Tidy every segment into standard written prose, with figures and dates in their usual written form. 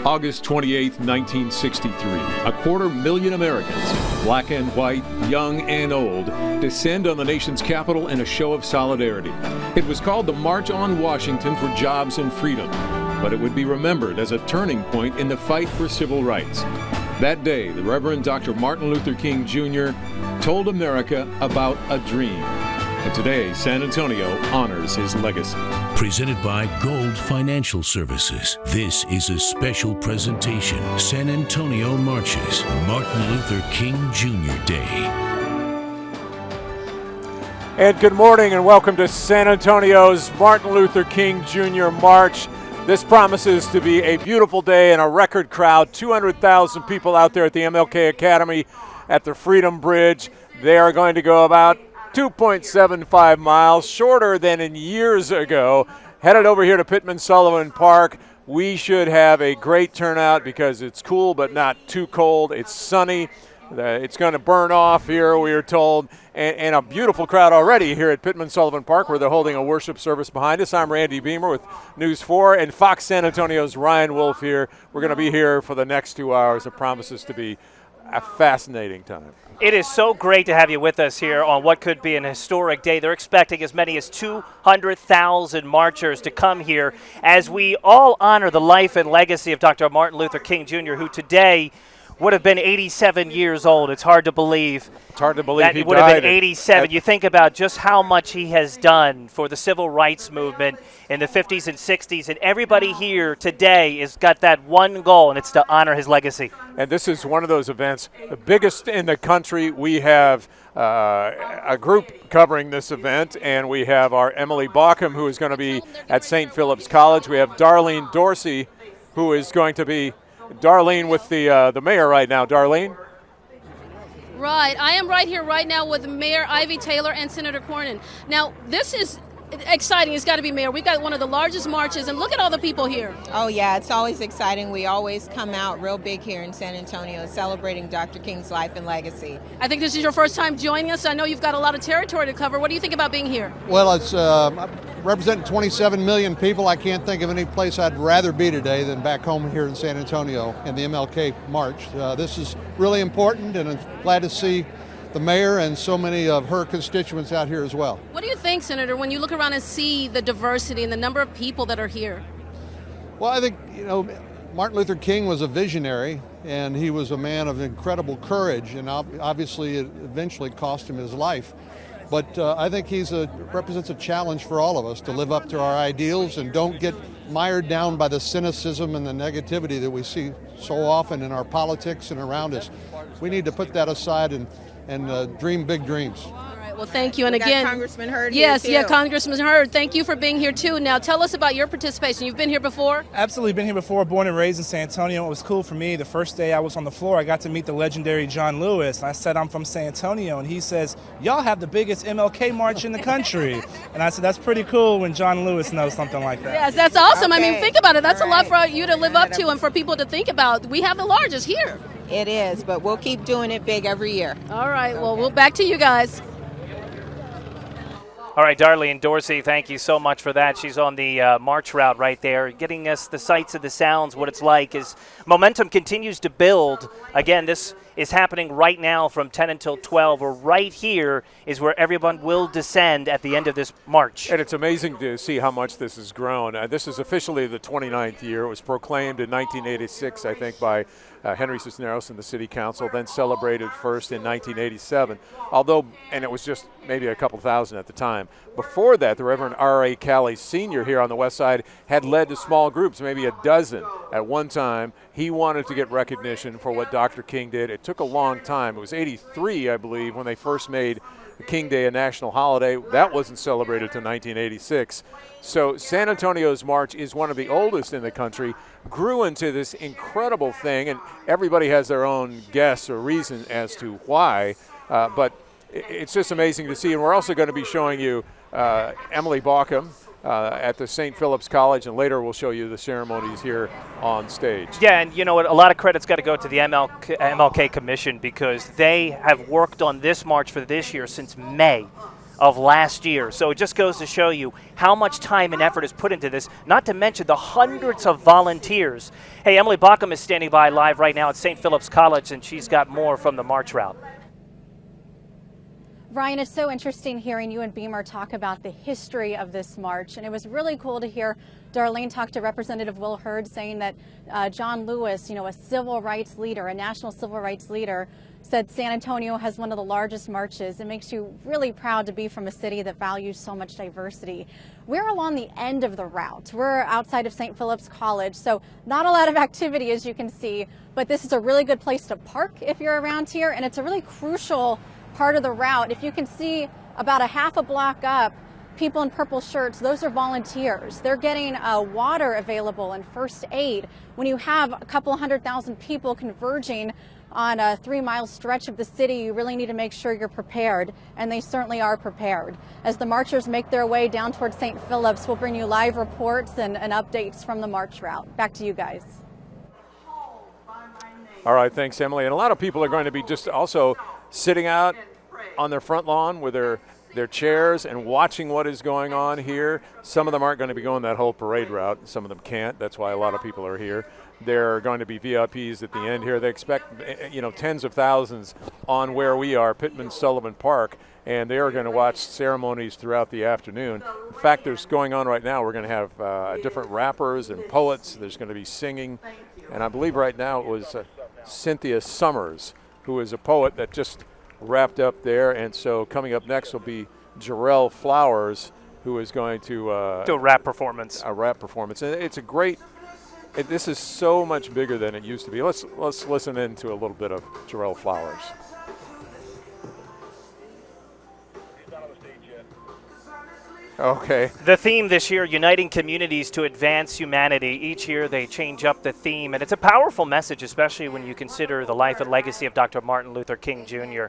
August 28, 1963, 250,000 Americans, black and white, young and old, descend on the nation's capital in a show of solidarity. It was called the March on Washington for Jobs and Freedom, but it would be remembered as a turning point in the fight for civil rights. That day, the Reverend Dr. Martin Luther King Jr. told America about a dream. And today, San Antonio honors his legacy. Presented by Gold Financial Services. This is a special presentation. San Antonio marches Martin Luther King Jr. Day. And good morning and welcome to San Antonio's Martin Luther King Jr. March. This promises to be a beautiful day and a record crowd. 200,000 people out there at the MLK Academy at the Freedom Bridge. They are going to go about 2.75 miles, shorter than in years ago. Headed over here to Pittman-Sullivan Park. We should have a great turnout because it's cool but not too cold. It's sunny. It's going to burn off here, we are told. And a beautiful crowd already here at Pittman-Sullivan Park where they're holding a worship service behind us. I'm Randy Beamer with News 4 and Fox San Antonio's Ryan Wolf here. We're going to be here for the next 2 hours. It promises to be a fascinating time. It is so great to have you with us here on what could be an historic day. They're expecting as many as 200,000 marchers to come here as we all honor the life and legacy of Dr. Martin Luther King Jr., who today would have been 87 years old. It's hard to believe. It's hard to believe he would have been 87. You think about just how much he has done for the civil rights movement in the 50s and 60s, and everybody here today has got that one goal, and it's to honor his legacy. And this is one of those events, the biggest in the country. We have a group covering this event, and we have our Emily Bauckham, who is going to be at St. Philip's College. We have Darlene Dorsey, who is going to be Darlene with the mayor right now. Darlene? Right. I am right here right now with Mayor Ivy Taylor and Senator Cornyn. Now, this is exciting. It's got to be, Mayor. We've got one of the largest marches, and look at all the people here. Oh, yeah. It's always exciting. We always come out real big here in San Antonio celebrating Dr. King's life and legacy. I think this is your first time joining us. I know you've got a lot of territory to cover. What do you think about being here? Well, it's representing 27 million people. I can't think of any place I'd rather be today than back home here in San Antonio in the MLK March. This is really important, and I'm glad to see the mayor and so many of her constituents out here as well. What do you think, Senator, when you look around and see the diversity and the number of people that are here? Well, I think, Martin Luther King was a visionary, and he was a man of incredible courage, and obviously it eventually cost him his life. But I think he represents a challenge for all of us to live up to our ideals and don't get mired down by the cynicism and the negativity that we see so often in our politics and around us. We need to put that aside and dream big dreams. All right, well, thank you. And again, Congressman Hurd yes, here too. yeah, Congressman Hurd, thank you for being here too. Now, tell us about your participation. You've been here before? Absolutely, been here before, born and raised in San Antonio. It was cool for me. The first day I was on the floor, I got to meet the legendary John Lewis. I said, I'm from San Antonio, and he says, y'all have the biggest MLK March in the country. And I said, that's pretty cool when John Lewis knows something like that. Yes, that's awesome. Okay. I mean, think about it. That's All a lot right. for you to live up to and for people to think about. We have the largest here. It is, but we'll keep doing it big every year. All right, well, we'll back to you guys. All right, Darlene Dorsey, thank you so much for that. She's on the march route right there, getting us the sights and the sounds, what it's like as momentum continues to build. Again, this is happening right now from 10 until 12. Or right here is where everyone will descend at the end of this march. And it's amazing to see how much this has grown. This is officially the 29th year. It was proclaimed in 1986, I think, by Henry Cisneros and the City Council, then celebrated first in 1987, and it was just maybe a couple thousand at the time. Before that, the Reverend R.A. Calley Sr. here on the west side had led to small groups, maybe a dozen at one time. He wanted to get recognition for what Dr. King did. It took a long time. It was 83, I believe, when they first made King Day a national holiday. That wasn't celebrated until 1986. So San Antonio's march is one of the oldest in the country, grew into this incredible thing, and everybody has their own guess or reason as to why, but it's just amazing to see. And we're also going to be showing you Emily Bauckham at the St. Philip's College, and later we'll show you the ceremonies here on stage. Yeah, and you know what? A lot of credit's got to go to the MLK Commission because they have worked on this march for this year since May of last year. So it just goes to show you how much time and effort is put into this, not to mention the hundreds of volunteers. Hey, Emily Bauckham is standing by live right now at St. Philip's College, and she's got more from the march route. Ryan, it's so interesting hearing you and Beamer talk about the history of this march, and it was really cool to hear Darlene talk to Representative Will Hurd saying that John Lewis, you know, a civil rights leader, a national civil rights leader, said San Antonio has one of the largest marches. It makes you really proud to be from a city that values so much diversity. We're along the end of the route. We're outside of St. Philip's College, so not a lot of activity, as you can see, but this is a really good place to park if you're around here, and it's a really crucial part of the route. If you can see about a half a block up, people in purple shirts, those are volunteers. They're getting water available and first aid. When you have a couple 100,000 people converging on a 3-mile stretch of the city, you really need to make sure you're prepared, and they certainly are prepared. As the marchers make their way down towards St. Philip's, we'll bring you live reports and updates from the march route. Back to you guys. All right, thanks, Emily. And a lot of people are going to be just also sitting out on their front lawn with their chairs and watching what is going on here. Some of them aren't going to be going that whole parade route. Some of them can't. That's why a lot of people are here. There are going to be VIPs at the end here. They expect, you know, tens of thousands on where we are, Pittman Sullivan Park, and they are going to watch ceremonies throughout the afternoon. In fact, there's going on right now. We're going to have different rappers and poets. There's going to be singing, and I believe right now it was Cynthia Summers, who is a poet that just wrapped up there. And so coming up next will be Jarrell Flowers, who is going to do a rap performance. A rap performance. And it's a great, this is so much bigger than it used to be. Let's listen into a little bit of Jarrell Flowers. Okay. The theme this year, uniting communities to advance humanity. Each year they change up the theme, and it's a powerful message, especially when you consider the life and legacy of Dr. Martin Luther King Jr.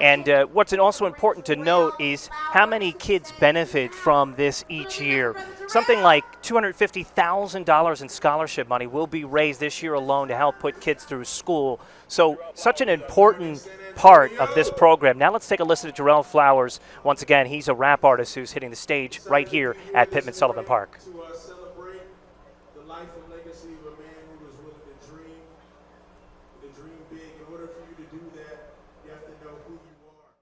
And what's also important to note is how many kids benefit from this each year. Something like $250,000 in scholarship money will be raised this year alone to help put kids through school. So such an important part of this program. Now let's take a listen to Jarrell Flowers. Once again, he's a rap artist who's hitting the stage right here at Pittman Sullivan Park. To celebrate the life and legacy of a man who was willing to dream big. In order for you to do that, you have to know who you are.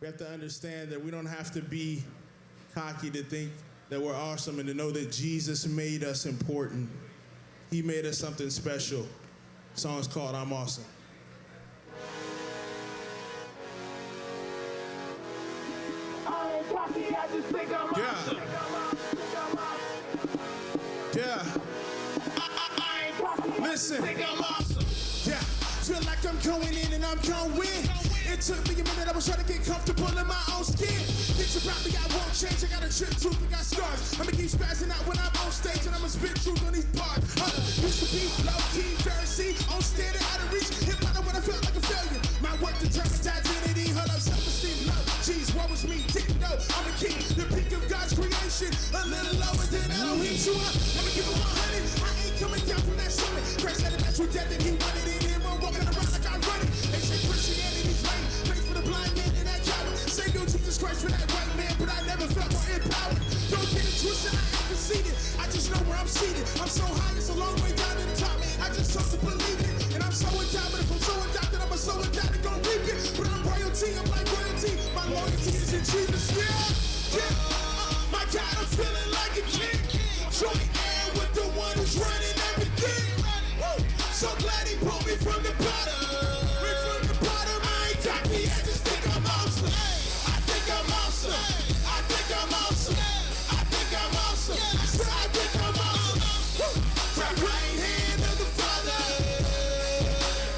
We have to understand that we don't have to be cocky to think that we're awesome and to know that Jesus made us important. He made us something special. The song's called I'm Awesome. Yeah. Listen. Yeah. Feel like I'm going in and I'm going. It took me a minute, I was trying to get comfortable in my own skin. Picture about me, I won't change, I got a trip tooth, I got scars. I'ma keep spazzing out when I'm on stage and I'ma spit truth on these bars. Used to be low-key, Pharisee, on standing out of reach. Hit bottom when I felt like a failure. My work determines identity, hold up, self-esteem low. Jeez, what was me? Didn't know I'm a king, the peak of God's creation. A little lower than Elohim, so let me give it 100. I ain't coming down from that summit. Christ had a match with death and he wanted it in. I'm walking around like I'm running. They say Christianity's lame. Praise for the blind man and that coward. Say no Jesus Christ for that white man, but I never felt more empowered. Don't get it twisted, I ain't conceited. I just know where I'm seated. I'm so high, it's a long way down to the top. I just have to believe it. And I'm so endowed, if I'm so adopted, I'm a so adopted, gon' reap it. But I'm royalty, I'm like royalty. My loyalty is in Jesus, yeah. My God, I'm feeling like a king. Join air with the one who's running everything. So glad he pulled me from the bottom. From the bottom, I ain't cocky, I just think I'm awesome. I think I'm awesome. I think I'm awesome. I think I'm awesome. I think I'm awesome. Grab right hand of the Father.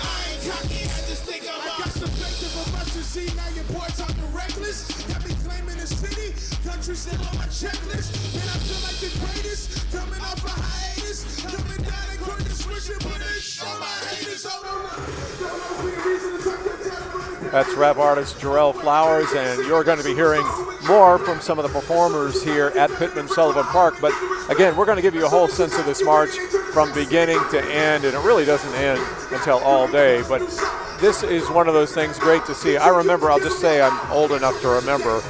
I ain't cocky, I just think I'm awesome. I got the faith of a mustard seed, now your boy talking reckless. Got me claiming the city, country still on my checklist. Man, I feel like the greatest, coming off a hiatus. Coming down and going to switch it, but it's on my haters. That's rap artist Jarrell Flowers, and you're going to be hearing more from some of the performers here at Pittman Sullivan Park. But again, we're going to give you a whole sense of this march from beginning to end, and it really doesn't end until all day. But this is one of those things great to see. I remember, I'll just say I'm old enough to remember,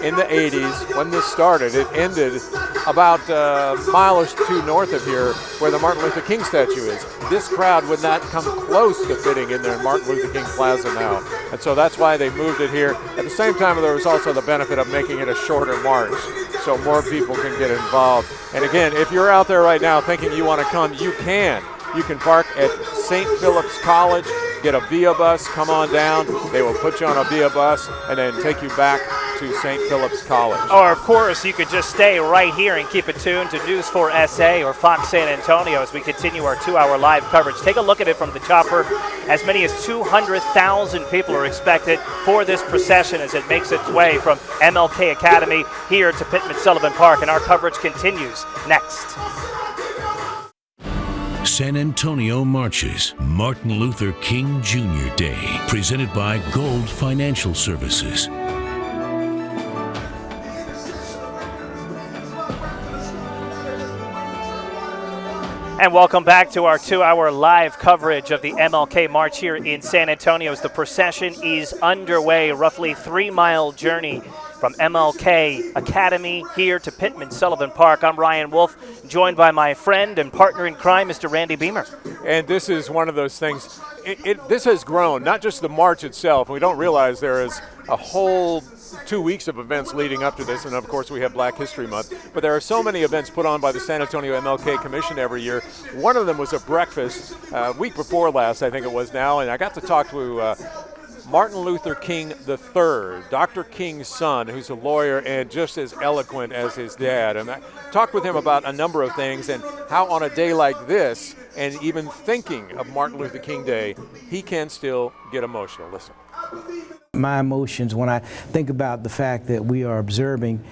in the 80s when this started, it ended about a mile or two north of here where the Martin Luther King statue is. This crowd would not come close to fitting in there in Martin Luther King Plaza now. And so that's why they moved it here. At the same time, there was also the benefit of making it a shorter march so more people can get involved. And again, if you're out there right now thinking you want to come, you can. You can park at St. Philip's College, get a VIA bus, come on down. They will put you on a VIA bus and then take you back to St. Philip's College. Or, of course, you could just stay right here and keep it tuned to News 4 SA or Fox San Antonio as we continue our 2-hour live coverage. Take a look at it from the chopper. As many as 200,000 people are expected for this procession as it makes its way from MLK Academy here to Pittman Sullivan Park, and our coverage continues next. San Antonio Marches, Martin Luther King Jr. Day, presented by Gold Financial Services. And welcome back to our 2-hour live coverage of the MLK March here in San Antonio as the procession is underway, roughly 3-mile journey from MLK Academy here to Pittman Sullivan Park. I'm Ryan Wolf, joined by my friend and partner in crime, Mr. Randy Beamer. And this is one of those things, this has grown, not just the march itself. We don't realize there is a whole 2 weeks of events leading up to this, and of course we have Black History Month, but there are so many events put on by the San Antonio MLK Commission every year. One of them was a breakfast week before last, I think it was now, and I got to talk to Martin Luther King III, Dr. King's son, who's a lawyer and just as eloquent as his dad. And I talked with him about a number of things and how on a day like this, and even thinking of Martin Luther King Day, he can still get emotional. Listen. My emotions when I think about the fact that we are observing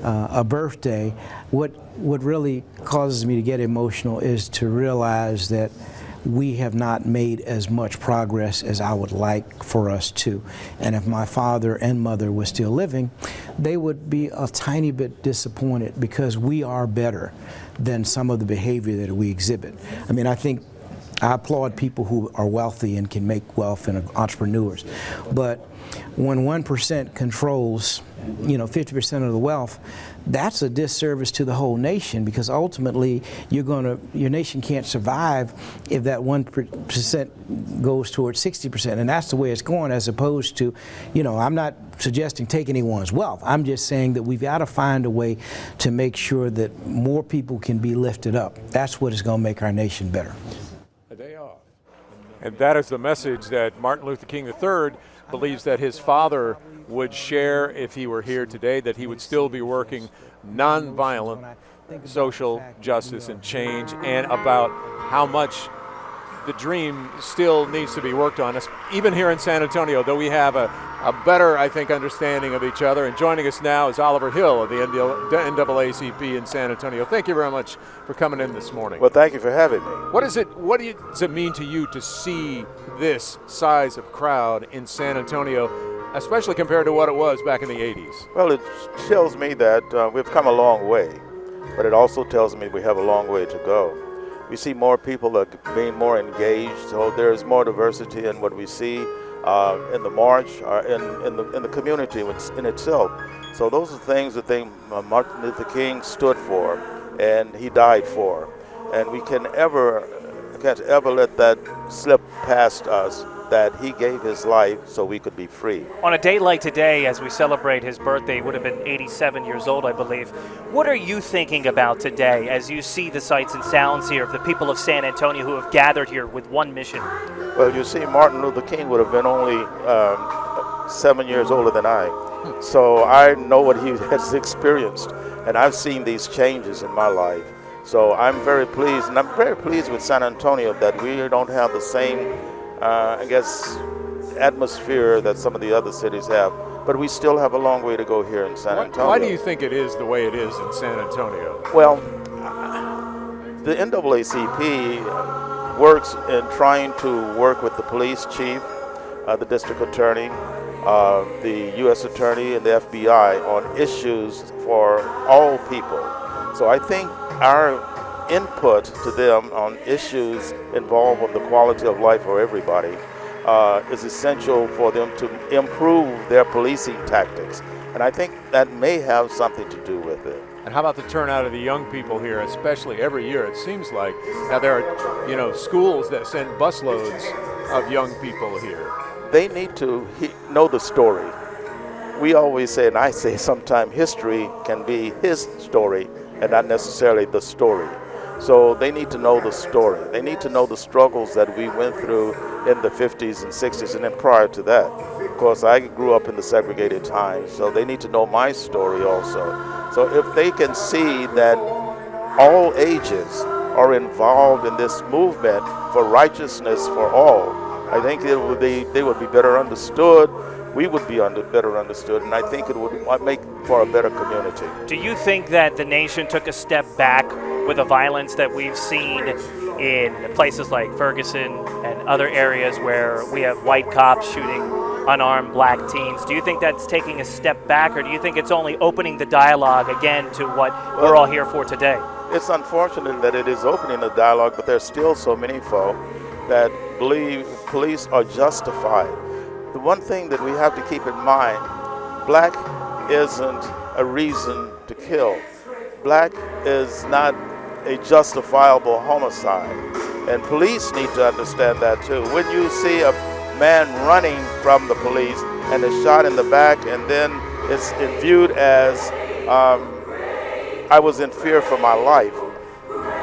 a birthday, what really causes me to get emotional is to realize that we have not made as much progress as I would like for us to. And if my father and mother were still living, they would be a tiny bit disappointed because we are better than some of the behavior that we exhibit. I mean, I applaud people who are wealthy and can make wealth and are entrepreneurs. But when 1% controls, 50% of the wealth, that's a disservice to the whole nation, because ultimately your nation can't survive if that 1% goes towards 60%, and that's the way it's going, as opposed to, I'm not suggesting take anyone's wealth. I'm just saying that we've got to find a way to make sure that more people can be lifted up. That's what is going to make our nation better. A day off. And that is the message that Martin Luther King III believes that his father would share if he were here today, that he would still be working nonviolent social justice and change, and about how much the dream still needs to be worked on. Even here in San Antonio, though we have a better, I think, understanding of each other. And joining us now is Oliver Hill of the NAACP in San Antonio. Thank you very much for coming in this morning. Well, thank you for having me. What does it mean to you to see this size of crowd in San Antonio, especially compared to what it was back in the 80s? Well, it tells me that we've come a long way, but it also tells me we have a long way to go. We see more people are being more engaged, so there's more diversity in what we see in the march, in the community in itself. So those are things that Martin Luther King stood for, and he died for, and we can't ever let that slip past us, that he gave his life so we could be free. On a day like today, as we celebrate his birthday, he would have been 87 years old, I believe. What are you thinking about today as you see the sights and sounds here of the people of San Antonio who have gathered here with one mission? Well, you see, Martin Luther King would have been only 7 years older than I. So I know what he has experienced, and I've seen these changes in my life. So I'm very pleased, and I'm very pleased with San Antonio that we don't have the same atmosphere that some of the other cities have, but we still have a long way to go here in San Antonio. Why do you think it is the way it is in San Antonio? Well, the NAACP works in trying to work with the police chief, the district attorney, the U.S. Attorney and the FBI on issues for all people. So I think our input to them on issues involved with the quality of life for everybody is essential for them to improve their policing tactics. And I think that may have something to do with it. And how about the turnout of the young people here, especially every year? It seems like now there are, schools that send busloads of young people here. They need to know the story. We always say, and I say sometimes, history can be his story and not necessarily the story. So they need to know the story. They need to know the struggles that we went through in the 50s and 60s and then prior to that. Of course, I grew up in the segregated times, so they need to know my story also. So if they can see that all ages are involved in this movement for righteousness for all, I think they would be better understood. We would be better understood, and I think it would make for a better community. Do you think that the nation took a step back with the violence that we've seen in places like Ferguson and other areas where we have white cops shooting unarmed black teens? Do you think that's taking a step back, or do you think it's only opening the dialogue again to what we're all here for today? It's unfortunate that it is opening the dialogue, but there's still so many folk that believe police are justified. The one thing that we have to keep in mind, black isn't a reason to kill. Black is not a justifiable homicide. And police need to understand that too. When you see a man running from the police and is shot in the back, and then it's viewed as I was in fear for my life,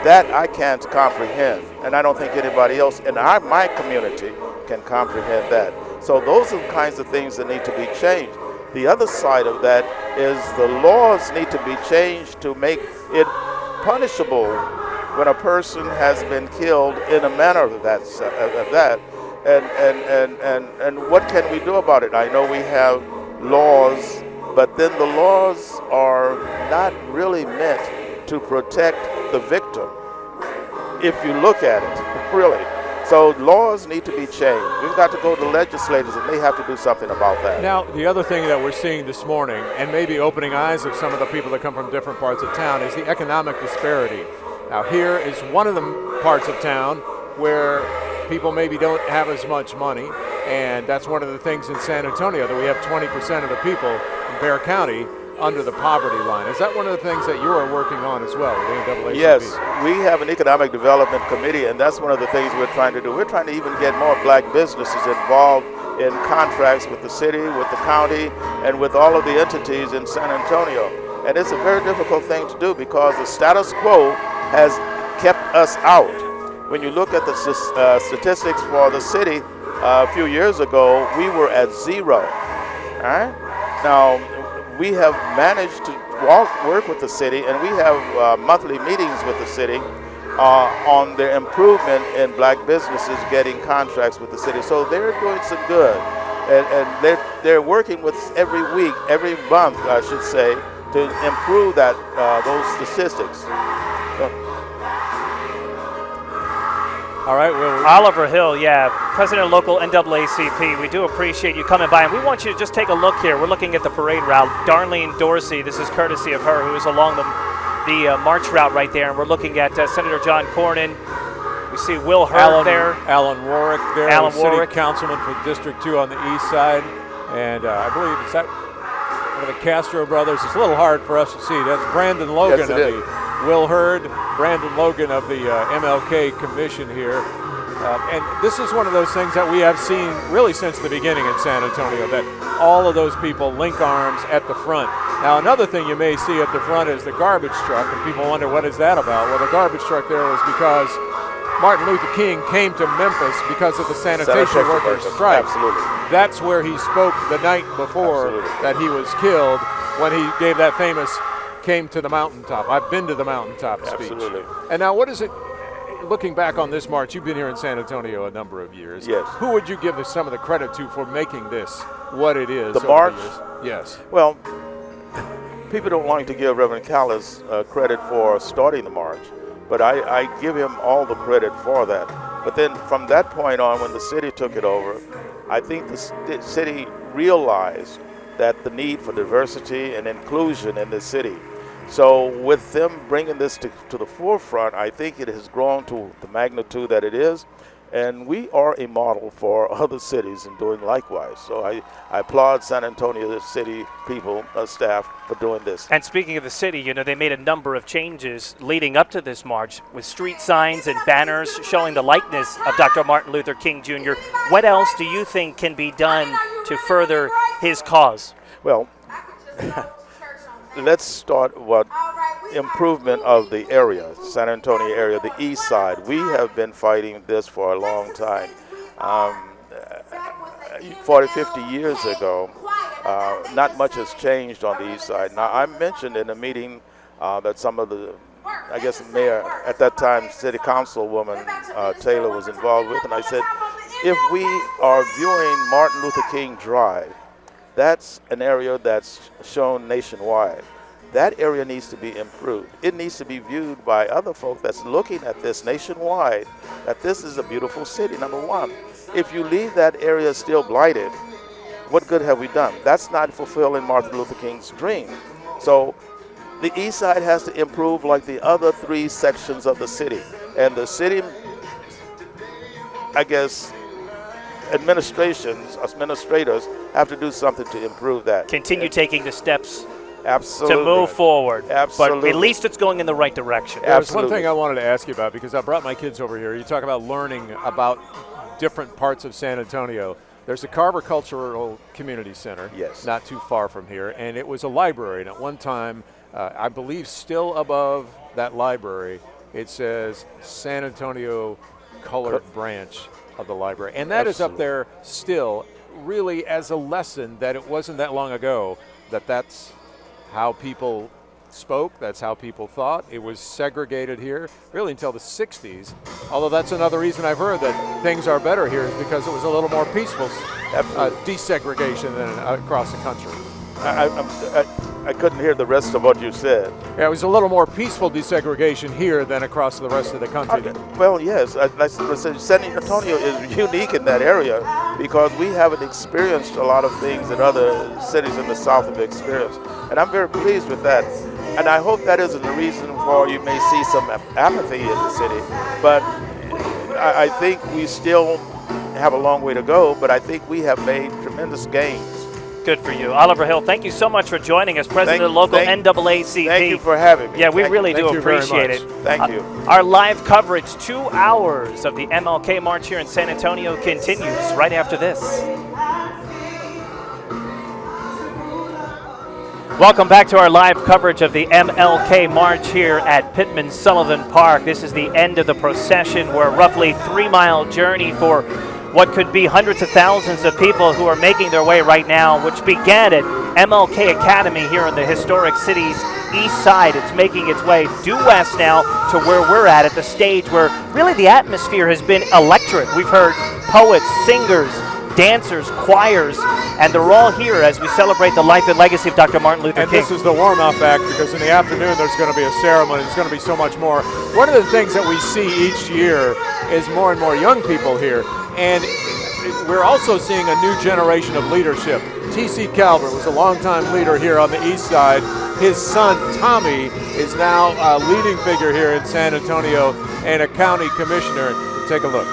that I can't comprehend. And I don't think anybody else in my community can comprehend that. So those are the kinds of things that need to be changed. The other side of that is the laws need to be changed to make it punishable when a person has been killed in a manner of that. And what can we do about it? I know we have laws, but then the laws are not really meant to protect the victim, if you look at it, really. So laws need to be changed. We've got to go to legislators, and they have to do something about that. Now, the other thing that we're seeing this morning, and maybe opening eyes of some of the people that come from different parts of town, is the economic disparity. Now, here is one of the parts of town where people maybe don't have as much money, and that's one of the things in San Antonio, that we have 20% of the people in Bexar County under the poverty line. Is that one of the things that you are working on as well, the NAACP? Yes, we have an economic development committee, and that's one of the things we're trying to do. We're trying to even get more black businesses involved in contracts with the city, with the county, and with all of the entities in San Antonio. And it's a very difficult thing to do because the status quo has kept us out. When you look at the statistics for the city a few years ago, we were at 0. All right? Now, we have managed to work with the city, and we have monthly meetings with the city on their improvement in black businesses getting contracts with the city. So they're doing some good, and they're working with every week, every month, I should say, to improve that those statistics. All right, well, Oliver Hill, President of local NAACP, we do appreciate you coming by, and we want you to just take a look here. We're looking at the parade route. Darlene Dorsey, this is courtesy of her, who is along the march route right there, and we're looking at Senator John Cornyn. We see Will Hurd there. Alan Warwick there, Alan City Warwick. Councilman for District 2 on the east side. And I believe, is that one of the Castro brothers? It's a little hard for us to see. That's Brandon Logan Yes, of the Will Hurd, Brandon Logan of the MLK Commission here. And this is one of those things that we have seen really since the beginning in San Antonio, that all of those people link arms at the front. Now, another thing you may see at the front is the garbage truck, and people wonder, what is that about? Well, the garbage truck there was because Martin Luther King came to Memphis because of the sanitation workers' strike. Absolutely. That's where he spoke the night before that he was killed, when he gave that famous "Came to the Mountaintop. I've been to the mountaintop" speech. Absolutely. And now, what is it? Looking back on this march, you've been here in San Antonio a number of years. Yes. Who would you give some of the credit to for making this what it is? The over march? the years? Yes. Well, people don't like to give Reverend Callis credit for starting the march, but I give him all the credit for that. But then from that point on, when the city took it over, I think the city realized that the need for diversity and inclusion in the city. So with them bringing this to the forefront, I think it has grown to the magnitude that it is. And we are a model for other cities in doing likewise. So I applaud San Antonio City people, staff, for doing this. And speaking of the city, you know, they made a number of changes leading up to this march with street signs and banners showing the likeness of Dr. Martin Luther King Jr. What else do you think can be done to further his cause? Well, let's start with improvement of the area, San Antonio area, the east side. We have been fighting this for a long time. 40, 50 years ago, not much has changed on the east side. Now, I mentioned in a meeting that some of the, I guess the mayor at that time, city councilwoman Taylor was involved with, and I said, if we are viewing Martin Luther King Drive, that's an area that's shown nationwide. That area needs to be improved. It needs to be viewed by other folk that's looking at this nationwide, that this is a beautiful city, number one. If you leave that area still blighted, what good have we done? That's not fulfilling Martin Luther King's dream. So the east side has to improve like the other three sections of the city. And the city, I guess, administrators have to do something to improve that. Continue taking the steps Absolutely. to move forward. Absolutely. But at least it's going in the right direction. There's one thing I wanted to ask you about, because I brought my kids over here. You talk about learning about different parts of San Antonio. There's a Carver Cultural Community Center, yes, not too far from here, and it was a library. And at one time, I believe still above that library, it says San Antonio Colored Branch of the library. And that is up there still, really as a lesson that it wasn't that long ago that that's how people spoke, that's how people thought. It was segregated here really until the 60s, although that's another reason I've heard that things are better here is because it was a little more peaceful desegregation than across the country. I couldn't hear the rest of what you said. Yeah, it was a little more peaceful desegregation here than across the rest of the country. Well, yes. San Antonio is unique in that area because we haven't experienced a lot of things that other cities in the South have experienced. And I'm very pleased with that. And I hope that isn't the reason for you may see some apathy in the city. But I think we still have a long way to go, but I think we have made tremendous gains. Good for you. Oliver Hill, thank you so much for joining us, President of the local NAACP. Thank you for having me. Yeah, we really do appreciate it. Thank you. Our live coverage, 2 hours of the MLK March here in San Antonio continues right after this. Welcome back to our live coverage of the MLK March here at Pittman Sullivan Park. This is the end of the procession. We're a roughly 3-mile journey for what could be hundreds of thousands of people who are making their way right now, which began at MLK Academy here on the historic city's east side. It's making its way due west now to where we're at the stage where really the atmosphere has been electric. We've heard poets, singers, dancers, choirs, and they're all here as we celebrate the life and legacy of Dr. Martin Luther King. And this is the warm-up act because in the afternoon there's going to be a ceremony. There's going to be so much more. One of the things that we see each year is more and more young people here. And we're also seeing a new generation of leadership. T.C. Calvert was a longtime leader here on the east side. His son, Tommy, is now a leading figure here in San Antonio and a county commissioner. Take a look.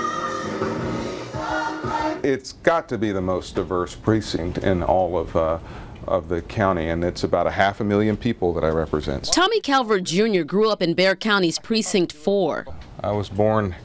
It's got to be the most diverse precinct in all of the county, and it's about 500,000 people that I represent. Tommy Calvert Jr. grew up in Bexar County's Precinct 4. I was born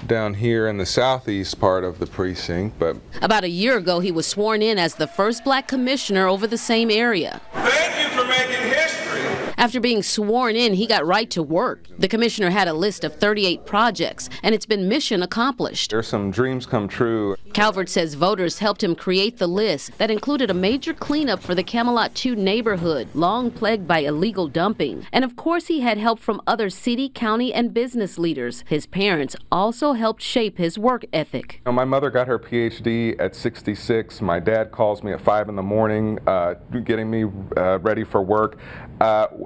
down here in the southeast part of the precinct, but about a year ago he was sworn in as the first black commissioner over the same area. Thank you for making history. After being sworn in, he got right to work. The commissioner had a list of 38 projects, and it's been mission accomplished. There's some dreams come true. Calvert says voters helped him create the list that included a major cleanup for the Camelot 2 neighborhood, long plagued by illegal dumping. And of course, he had help from other city, county, and business leaders. His parents also helped shape his work ethic. My mother got her PhD at 66. My dad calls me at 5 in the morning, getting me ready for work.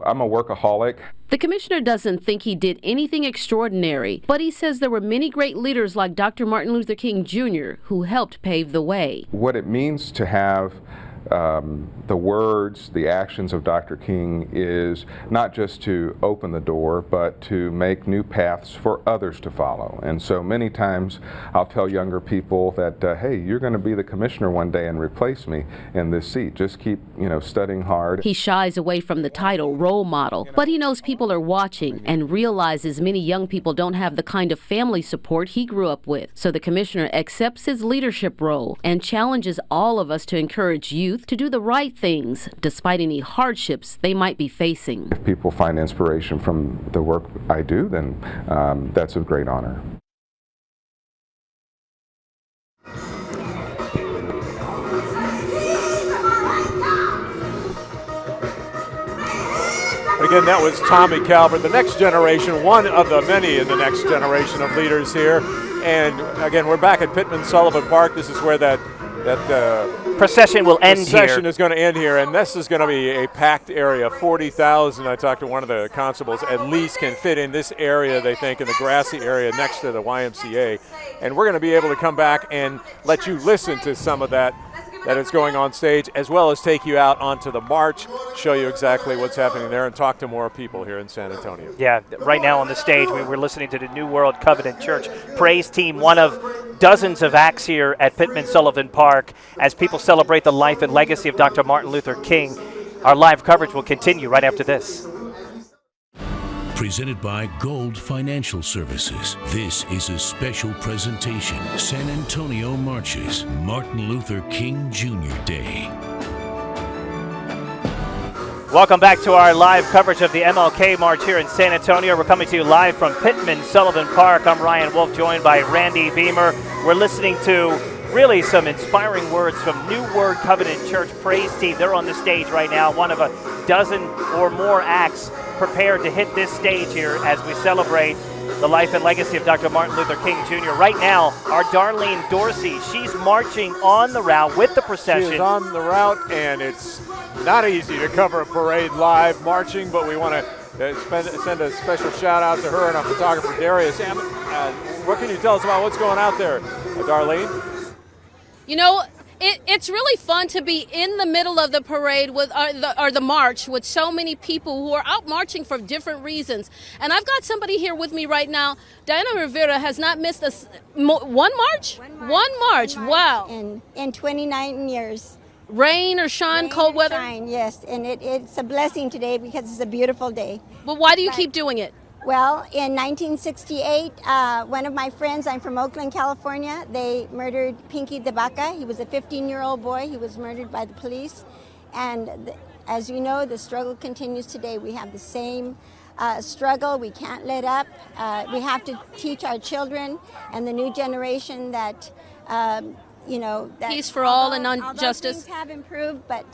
I'm a workaholic. The commissioner doesn't think he did anything extraordinary, but he says there were many great leaders like Dr. Martin Luther King Jr. who helped pave the way. What it means to have the words, the actions of Dr. King is not just to open the door, but to make new paths for others to follow. And so many times I'll tell younger people that, hey, you're going to be the commissioner one day and replace me in this seat. Just keep, studying hard. He shies away from the title role model, but he knows people are watching and realizes many young people don't have the kind of family support he grew up with. So the commissioner accepts his leadership role and challenges all of us to encourage youth to do the right things despite any hardships they might be facing. If people find inspiration from the work I do, then that's a great honor. Again, that was Tommy Calvert, the next generation, one of the many in the next generation of leaders here. And again, we're back at Pittman Sullivan Park. This is where that procession will end here. Procession is going to end here, and this is going to be a packed area. 40,000, I talked to one of the constables, at least can fit in this area, they think, in the grassy area next to the YMCA. And we're going to be able to come back and let you listen to some of that is going on stage, as well as take you out onto the march, show you exactly what's happening there, and talk to more people here in San Antonio. Yeah, right now on the stage, we're listening to the New World Covenant Church praise team, one of dozens of acts here at Pittman Sullivan Park as people celebrate the life and legacy of Dr. Martin Luther King. Our live coverage will continue right after this. Presented by Gold Financial Services. This is a special presentation. San Antonio Marches, Martin Luther King Jr. Day. Welcome back to our live coverage of the MLK March here in San Antonio. We're coming to you live from Pittman Sullivan Park. I'm Ryan Wolf, joined by Randy Beamer. We're listening to really some inspiring words from New Word Covenant Church praise team. They're on the stage right now, one of a dozen or more acts prepared to hit this stage here as we celebrate the life and legacy of Dr. Martin Luther King Jr. Right now, our Darlene Dorsey, she's marching on the route with the procession. She is on the route, and it's not easy to cover a parade live marching, but we want to send a special shout out to her and our photographer, Darius. What can you tell us about what's going out there, Darlene? It's really fun to be in the middle of the parade with the march with so many people who are out marching for different reasons. And I've got somebody here with me right now. Diana Rivera has not missed one march. Wow. In 29 years. Rain or shine, cold weather? Shine, yes. And it's a blessing today because it's a beautiful day. But why do you keep doing it? Well, in 1968, one of my friends, I'm from Oakland, California, they murdered Pinky the Baca. He was a 15-year-old boy. He was murdered by the police. And as you know, the struggle continues today. We have the same struggle. We can't let up. We have to teach our children and the new generation that, that peace for all and non-justice. Things have improved, but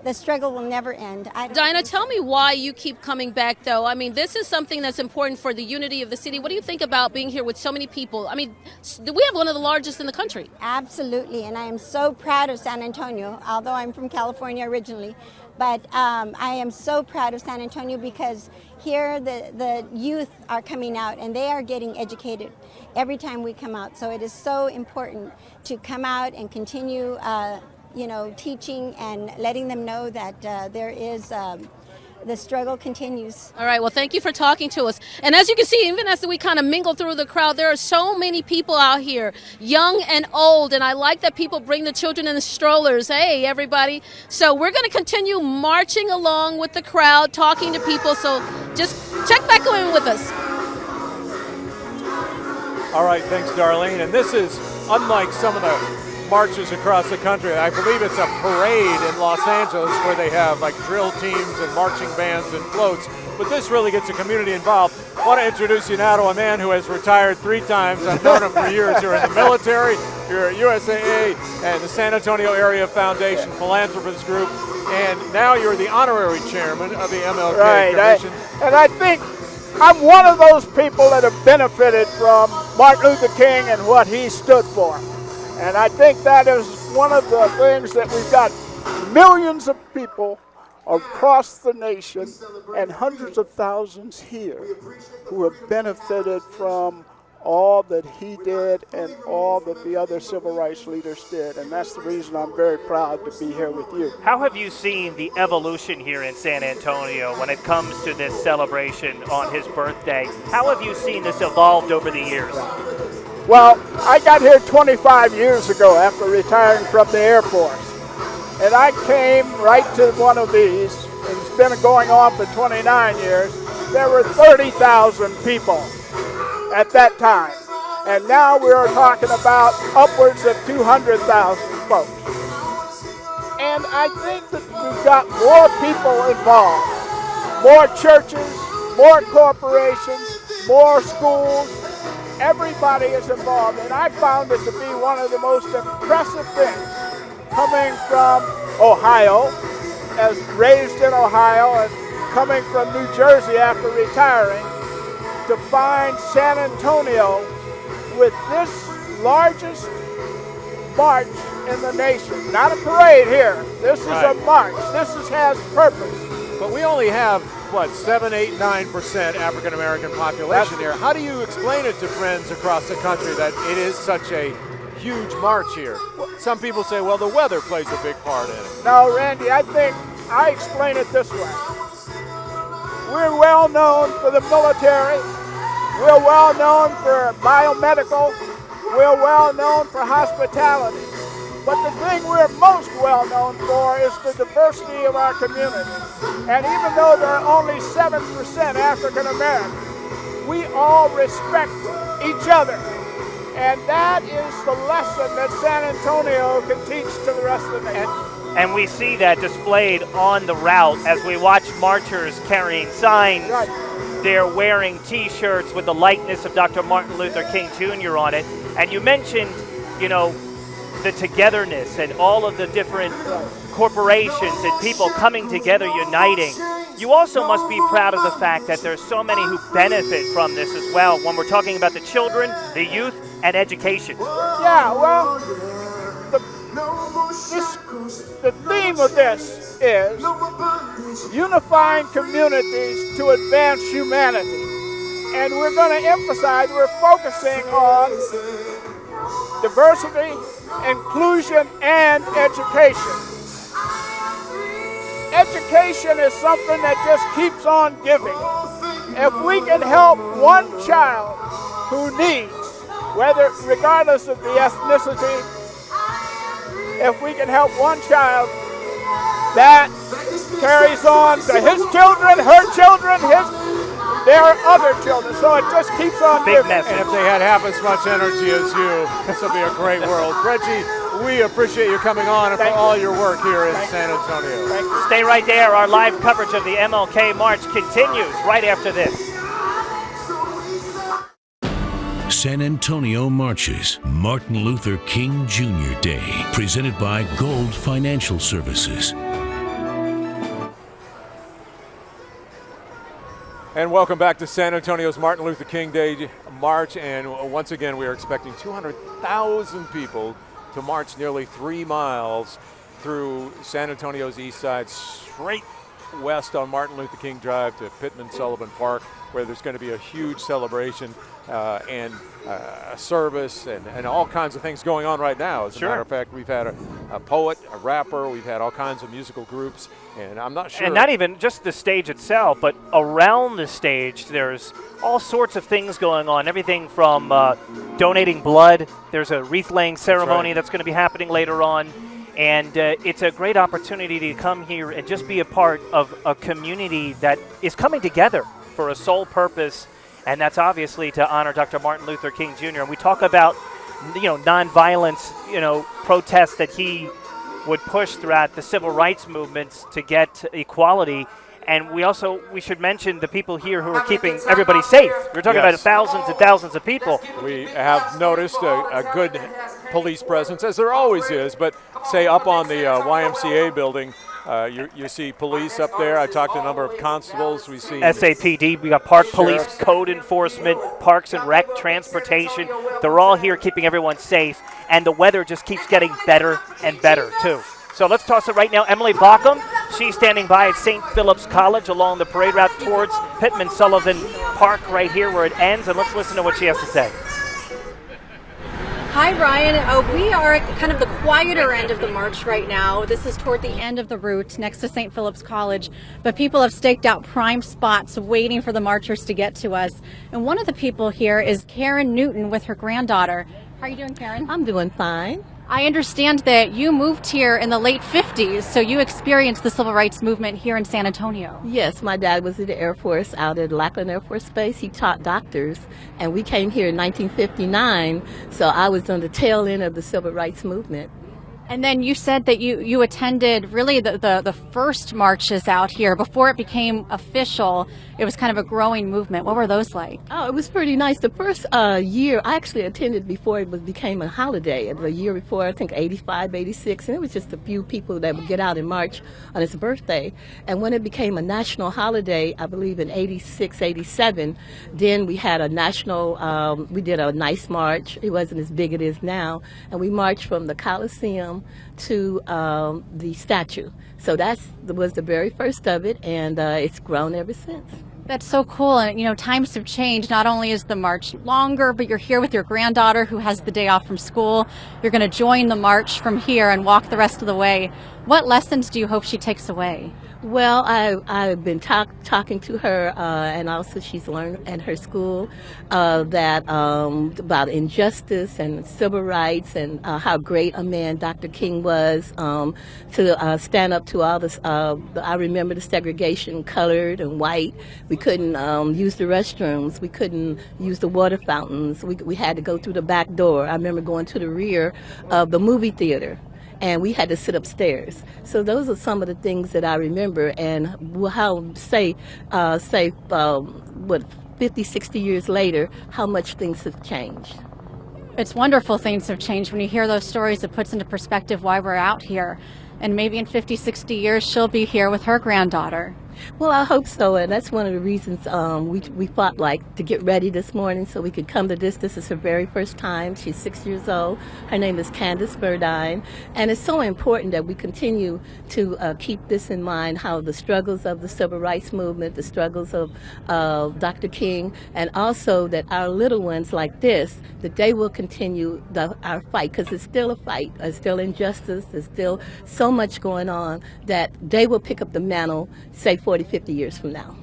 the struggle will never end. Dinah, tell me why you keep coming back, though. I mean, this is something that's important for the unity of the city. What do you think about being here with so many people? I mean, we have one of the largest in the country. Absolutely, and I am so proud of San Antonio, although I'm from California originally. But I am so proud of San Antonio because here the youth are coming out and they are getting educated every time we come out. So it is so important to come out and continue teaching and letting them know that there is the struggle continues. All right, well, thank you for talking to us. And as you can see, even as we kind of mingle through the crowd, there are so many people out here, young and old, and I like that people bring the children in the strollers. Hey, everybody. So we're going to continue marching along with the crowd, talking to people, so just check back in with us. All right, thanks, Darlene. And this is unlike some of the marches across the country. I believe it's a parade in Los Angeles where they have like drill teams and marching bands and floats, but this really gets the community involved. I want to introduce you now to a man who has retired 3 times. I've known him for years. You're in the military, you're at USAA and the San Antonio Area Foundation Philanthropist Group, and now you're the honorary chairman of the MLK Commission. And I think I'm one of those people that have benefited from Martin Luther King and what he stood for. And I think that is one of the things that we've got millions of people across the nation and hundreds of thousands here who have benefited from all that he did and all that the other civil rights leaders did. And that's the reason I'm very proud to be here with you. How have you seen the evolution here in San Antonio when it comes to this celebration on his birthday? How have you seen this evolved over the years? Well, I got here 25 years ago after retiring from the Air Force. And I came right to one of these, and it's been going on for 29 years. There were 30,000 people at that time. And now we're talking about upwards of 200,000 folks. And I think that we've got more people involved, more churches, more corporations, more schools. Everybody is involved, and I found it to be one of the most impressive things coming from Ohio, as raised in Ohio, and coming from New Jersey after retiring, to find San Antonio with this largest march in the nation. Not a parade here. This is a march. This has purpose. But we only have, what, 7, 8, 9% African American population here. How do you explain it to friends across the country that it is such a huge march here? Some people say, well, the weather plays a big part in it. No, Randy, I think I explain it this way. We're well known for the military. We're well known for biomedical. We're well known for hospitality. But the thing we're most well known for is the diversity of our community. And even though there are only 7% African American, we all respect each other. And that is the lesson that San Antonio can teach to the rest of the nation. And we see that displayed on the route as we watch marchers carrying signs. Right. They're wearing T-shirts with the likeness of Dr. Martin Luther King Jr. on it. And you mentioned, you know, the togetherness and all of the different corporations and people coming together, uniting. You also must be proud of the fact that there's so many who benefit from this as well when we're talking about the children, the youth, and education. Yeah, well, the theme of this is unifying communities to advance humanity. And we're going to emphasize, we're focusing on diversity, inclusion, and education. Education is something that just keeps on giving. If we can help one child who needs, regardless of the ethnicity, if we can help one child, that carries on to his children, her children, their other children. So it just keeps on giving. And if they had half as much energy as you, this would be a great world. Reggie, we appreciate you coming on and for all your work here in San Antonio. Stay right there. Our live coverage of the MLK March continues right after this. San Antonio Marches, Martin Luther King Jr. Day, presented by Gold Financial Services. And welcome back to San Antonio's Martin Luther King Day March. And once again, we are expecting 200,000 people to march nearly 3 miles through San Antonio's east side, straight west on Martin Luther King Drive to Pittman Sullivan Park, where there's going to be a huge celebration and a service and all kinds of things going on right now. As a matter of fact, we've had a poet, a rapper, we've had all kinds of musical groups, and I'm not sure. And not even just the stage itself, but around the stage, there's all sorts of things going on. Everything from donating blood. There's a wreath-laying ceremony that's going to be happening later on. And it's a great opportunity to come here and just be a part of a community that is coming together for a sole purpose, and that's obviously to honor Dr. Martin Luther King Jr. And we talk about, nonviolence, protests that he would push throughout the civil rights movements to get equality. And we should mention the people here who are keeping everybody safe. We're talking about thousands and thousands of people. We have noticed a good police presence, as there always is, but say up on the YMCA building, you see police up there. I talked to a number of constables. We see SAPD, we got park police, code enforcement, parks and rec, transportation. They're all here keeping everyone safe, and the weather just keeps getting better and better, too. So let's toss it right now. Emily Baucom She's standing by at St. Philip's College along the parade route towards Pittman Sullivan Park right here where it ends, and let's listen to what she has to say. Hi, Ryan. We are at kind of the quieter end of the march right now. This is toward the end of the route next to St. Philip's College, but people have staked out prime spots waiting for the marchers to get to us. And one of the people here is Karen Newton with her granddaughter. How are you doing, Karen? I'm doing fine. I understand that you moved here in the late 50s, so you experienced the civil rights movement here in San Antonio. Yes, my dad was in the Air Force out at Lackland Air Force Base. He taught doctors, and we came here in 1959, so I was on the tail end of the civil rights movement. And then you said that you attended really the first marches out here before it became official. It was kind of a growing movement. What were those like? Oh, it was pretty nice. The first year, I actually attended before it became a holiday. The year before, I think 85, 86, and it was just a few people that would get out and march on his birthday. And when it became a national holiday, I believe in 86, 87, then we had a national, we did a nice march. It wasn't as big as it is now. And we marched from the Coliseum to the statue. So that was the very first of it, and it's grown ever since. That's so cool. And, you know, times have changed. Not only is the march longer, but you're here with your granddaughter who has the day off from school. You're going to join the march from here and walk the rest of the way. What lessons do you hope she takes away? Well, I've been talking to her, and also she's learned at her school that about injustice and civil rights and how great a man Dr. King was to stand up to all this. I remember the segregation, colored and white. We couldn't use the restrooms. We couldn't use the water fountains. We had to go through the back door. I remember going to the rear of the movie theater, and we had to sit upstairs. So those are some of the things that I remember, and how, say, 50, 60 years later, how much things have changed. It's wonderful things have changed. When you hear those stories, it puts into perspective why we're out here. And maybe in 50, 60 years, she'll be here with her granddaughter. Well, I hope so, and that's one of the reasons we fought to get ready this morning so we could come to this. This is her very first time. She's 6 years old. Her name is Candace Burdine, and it's so important that we continue to keep this in mind, how the struggles of the civil rights movement, the struggles of Dr. King, and also that our little ones like this, that they will continue our fight, because it's still a fight. There's still injustice. There's still so much going on that they will pick up the mantle, say, 40, 50 years from now.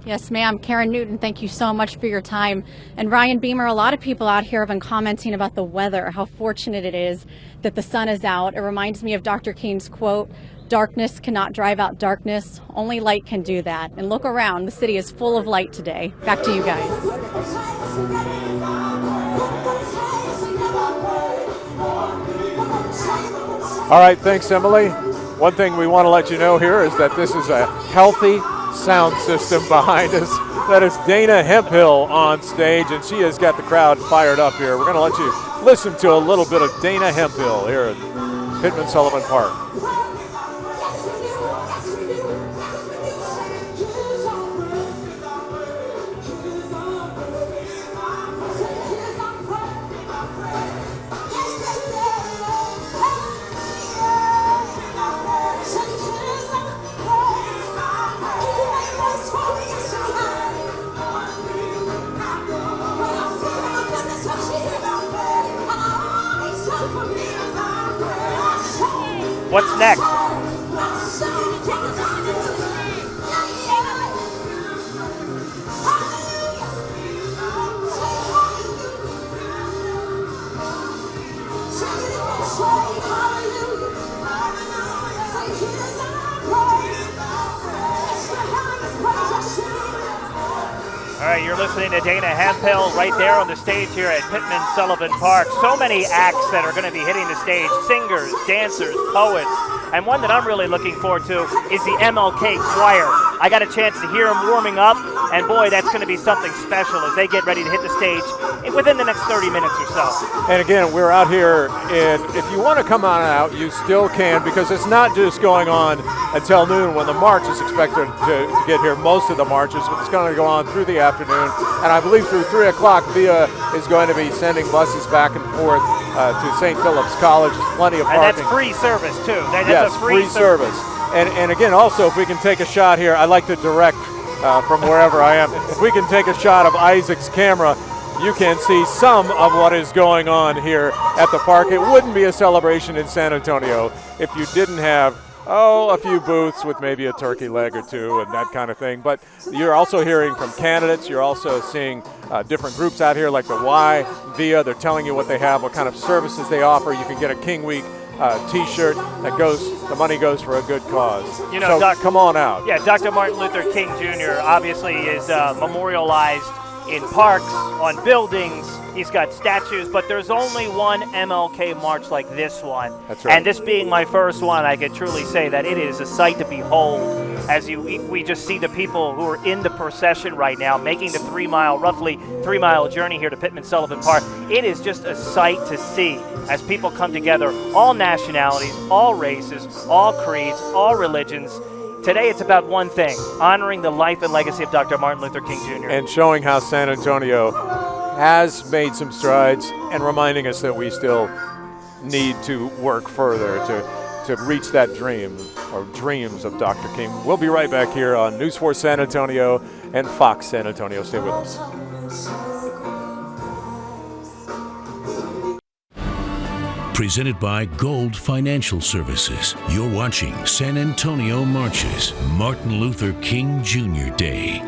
Yes, ma'am. Karen Newton, thank you so much for your time. And Ryan Beamer, a lot of people out here have been commenting about the weather, how fortunate it is that the sun is out. It reminds me of Dr. King's quote, "Darkness cannot drive out darkness. Only light can do that." And look around. The city is full of light today. Back to you guys. All right, thanks, Emily. One thing we want to let you know here is that this is a healthy sound system behind us. That is Dana Hemphill on stage, and she has got the crowd fired up here. We're going to let you listen to a little bit of Dana Hemphill here at Pittman Sullivan Park. What's next? All right, you're listening to Dana Hemphill right there on the stage here at Pittman Sullivan Park. So many acts that are going to be hitting the stage, singers, dancers, poets, and one that I'm really looking forward to is the MLK Choir. I got a chance to hear them warming up, and boy, that's going to be something special as they get ready to hit the stage within the next 30 minutes or so. And again, we're out here, and if you want to come on out, you still can, because it's not just going on until noon when the march is expected to get here, most of the marches, but it's going to go on through the afternoon, and I believe through 3 o'clock, VIA is going to be sending buses back and forth to St. Philip's College. There's plenty of parking. And that's free service, too. That's yes, a free service. And again, also, if we can take a shot here, I like to direct from wherever I am. If we can take a shot of Isaac's camera, you can see some of what is going on here at the park. It wouldn't be a celebration in San Antonio if you didn't have, a few booths with maybe a turkey leg or two and that kind of thing. But you're also hearing from candidates. You're also seeing different groups out here like the WOAI, VIA. They're telling you what they have, what kind of services they offer. You can get a King Week T-shirt that the money goes for a good cause. So come on out. Yeah, Dr. Martin Luther King Jr. obviously is memorialized in parks, on buildings. He's got statues, but there's only one MLK March like this one. That's right. And this being my first one, I can truly say that it is a sight to behold as we just see the people who are in the procession right now making the roughly 3 mile journey here to Pittman Sullivan Park. It is just a sight to see as people come together, all nationalities, all races, all creeds, all religions. Today it's about one thing, honoring the life and legacy of Dr. Martin Luther King Jr. And showing how San Antonio has made some strides and reminding us that we still need to work further to reach that dream or dreams of Dr. King. We'll be right back here on News 4 San Antonio and Fox San Antonio. Stay with us. Presented by Gold Financial Services. You're watching San Antonio Marches, Martin Luther King Jr. Day.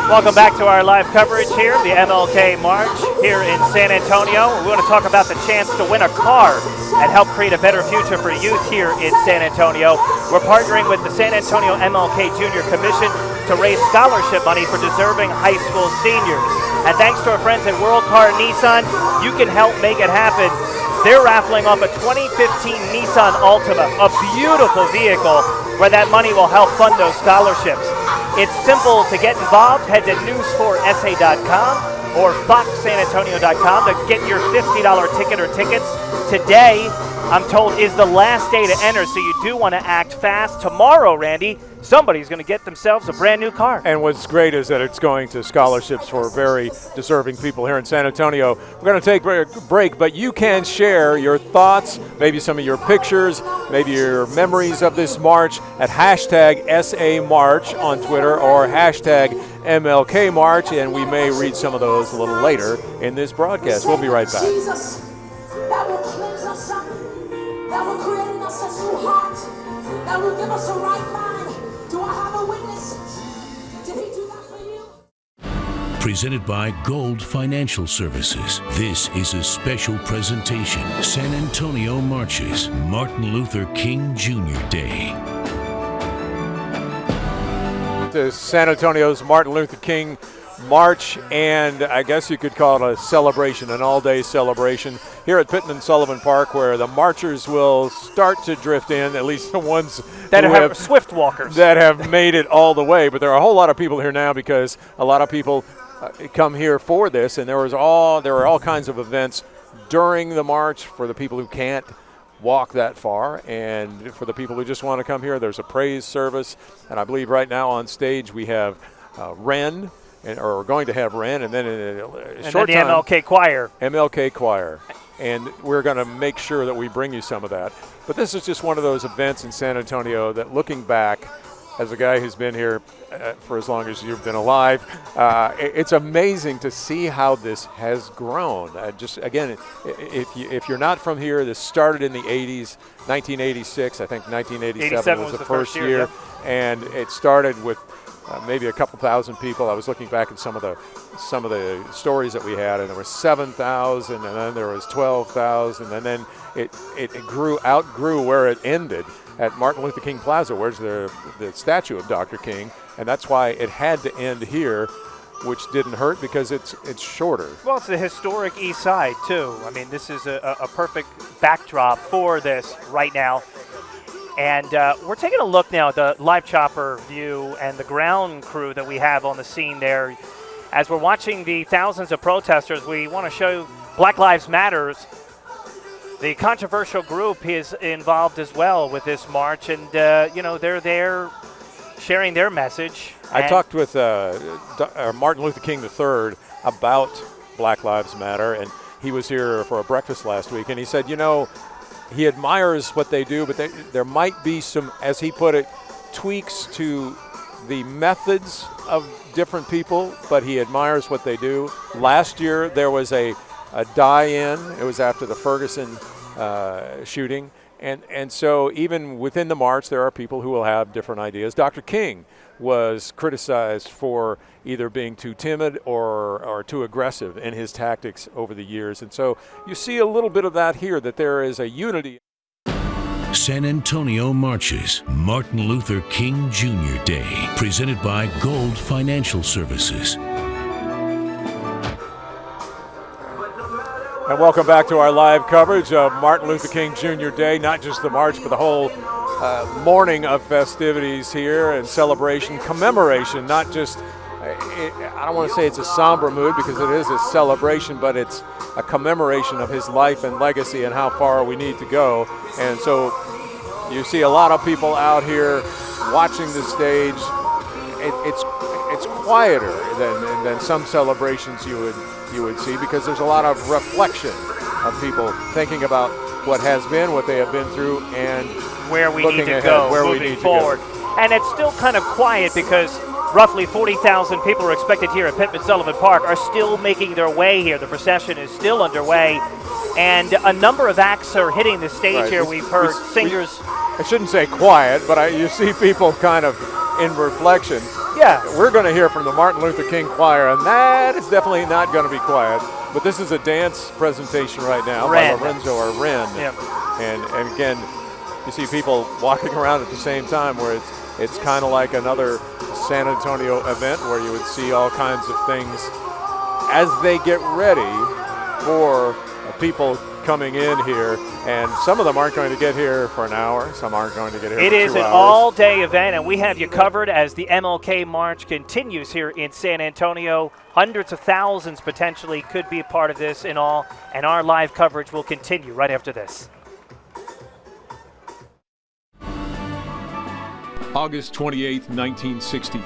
Welcome back to our live coverage here, the MLK March here in San Antonio. We want to talk about the chance to win a car and help create a better future for youth here in San Antonio. We're partnering with the San Antonio MLK Jr. Commission to raise scholarship money for deserving high school seniors. And thanks to our friends at World Car Nissan, you can help make it happen. They're raffling off a 2015 Nissan Altima, a beautiful vehicle where that money will help fund those scholarships. It's simple to get involved. Head to news4sa.com or foxsanantonio.com to get your $50 ticket or tickets. Today, I'm told, is the last day to enter, so you do want to act fast. Tomorrow, Randy, somebody's going to get themselves a brand new car. And what's great is that it's going to scholarships for very deserving people here in San Antonio. We're going to take a break, but you can share your thoughts, maybe some of your pictures, maybe your memories of this march at hashtag #SAMarch on Twitter or hashtag MLK March, and we may read some of those a little later in this broadcast. We'll be right back. Jesus, that will cleanse us up, that will create in us a new heart, that will give us a right mind. Do I have a witness? Did he do that for you? Presented by Gold Financial Services. This is a special presentation. San Antonio Marches, Martin Luther King Jr. Day. To San Antonio's Martin Luther King March, and I guess you could call it a celebration, an all-day celebration here at Pittman Sullivan Park, where the marchers will start to drift in, at least the ones that have swift walkers that have made it all the way. But there are a whole lot of people here now because a lot of people come here for this, and there were all kinds of events during the march for the people who can't walk that far, and for the people who just want to come here, there's a praise service. And I believe right now on stage we have Ren, or we're going to have Ren, and then in a short time, MLK Choir. MLK Choir. And we're going to make sure that we bring you some of that. But this is just one of those events in San Antonio that, looking back, as a guy who's been here for as long as you've been alive, it's amazing to see how this has grown. Just again, if you're not from here, this started in the 80s, 1986. I think 1987 was the first year. Yep. And it started with maybe a couple thousand people. I was looking back at some of the stories that we had, and there was 7,000, and then there was 12,000, and then it outgrew where it ended at Martin Luther King Plaza, where's the statue of Dr. King, and that's why it had to end here, which didn't hurt because it's shorter. Well, it's the historic East Side too. I mean, this is a perfect backdrop for this right now. And we're taking a look now at the live chopper view and the ground crew that we have on the scene there. As we're watching the thousands of protesters, we want to show Black Lives Matters. The controversial group is involved as well with this march, and they're there sharing their message. I talked with Martin Luther King III about Black Lives Matter, and he was here for a breakfast last week, and he said, you know, he admires what they do, but there might be some, as he put it, tweaks to the methods of different people, but he admires what they do. Last year there was a die-in. It was after the Ferguson shooting. And so even within the march, there are people who will have different ideas. Dr. King was criticized for either being too timid or too aggressive in his tactics over the years. And so you see a little bit of that here, that there is a unity. San Antonio Marches, Martin Luther King Jr. Day, presented by Gold Financial Services. And welcome back to our live coverage of Martin Luther King Jr. Day, not just the march, but the whole morning of festivities here and celebration, commemoration, not just, I don't want to say it's a somber mood because it is a celebration, but it's a commemoration of his life and legacy and how far we need to go. And so you see a lot of people out here watching the stage. It's quieter than some celebrations you would see, because there's a lot of reflection of people thinking about what has been, what they have been through, and where we need to ahead, go, where moving we need forward. To go. And it's still kind of quiet because roughly 40,000 people are expected here at Pittman Sullivan Park, are still making their way here. The procession is still underway, and a number of acts are hitting the stage here. We've heard singers. I shouldn't say quiet, but you see people kind of in reflection. Yeah. We're going to hear from the Martin Luther King Choir, and that is definitely not going to be quiet. But this is a dance presentation right now by Lorenzo or Ren. Yep. And again, you see people walking around at the same time, where it's kind of like another San Antonio event where you would see all kinds of things as they get ready for people coming in here, and some of them aren't going to get here for an hour, some aren't going to get here for 2 hours. It is an all-day event, and we have you covered as the MLK March continues here in San Antonio. Hundreds of thousands potentially could be a part of this in all, and our live coverage will continue right after this. August 28, 1963,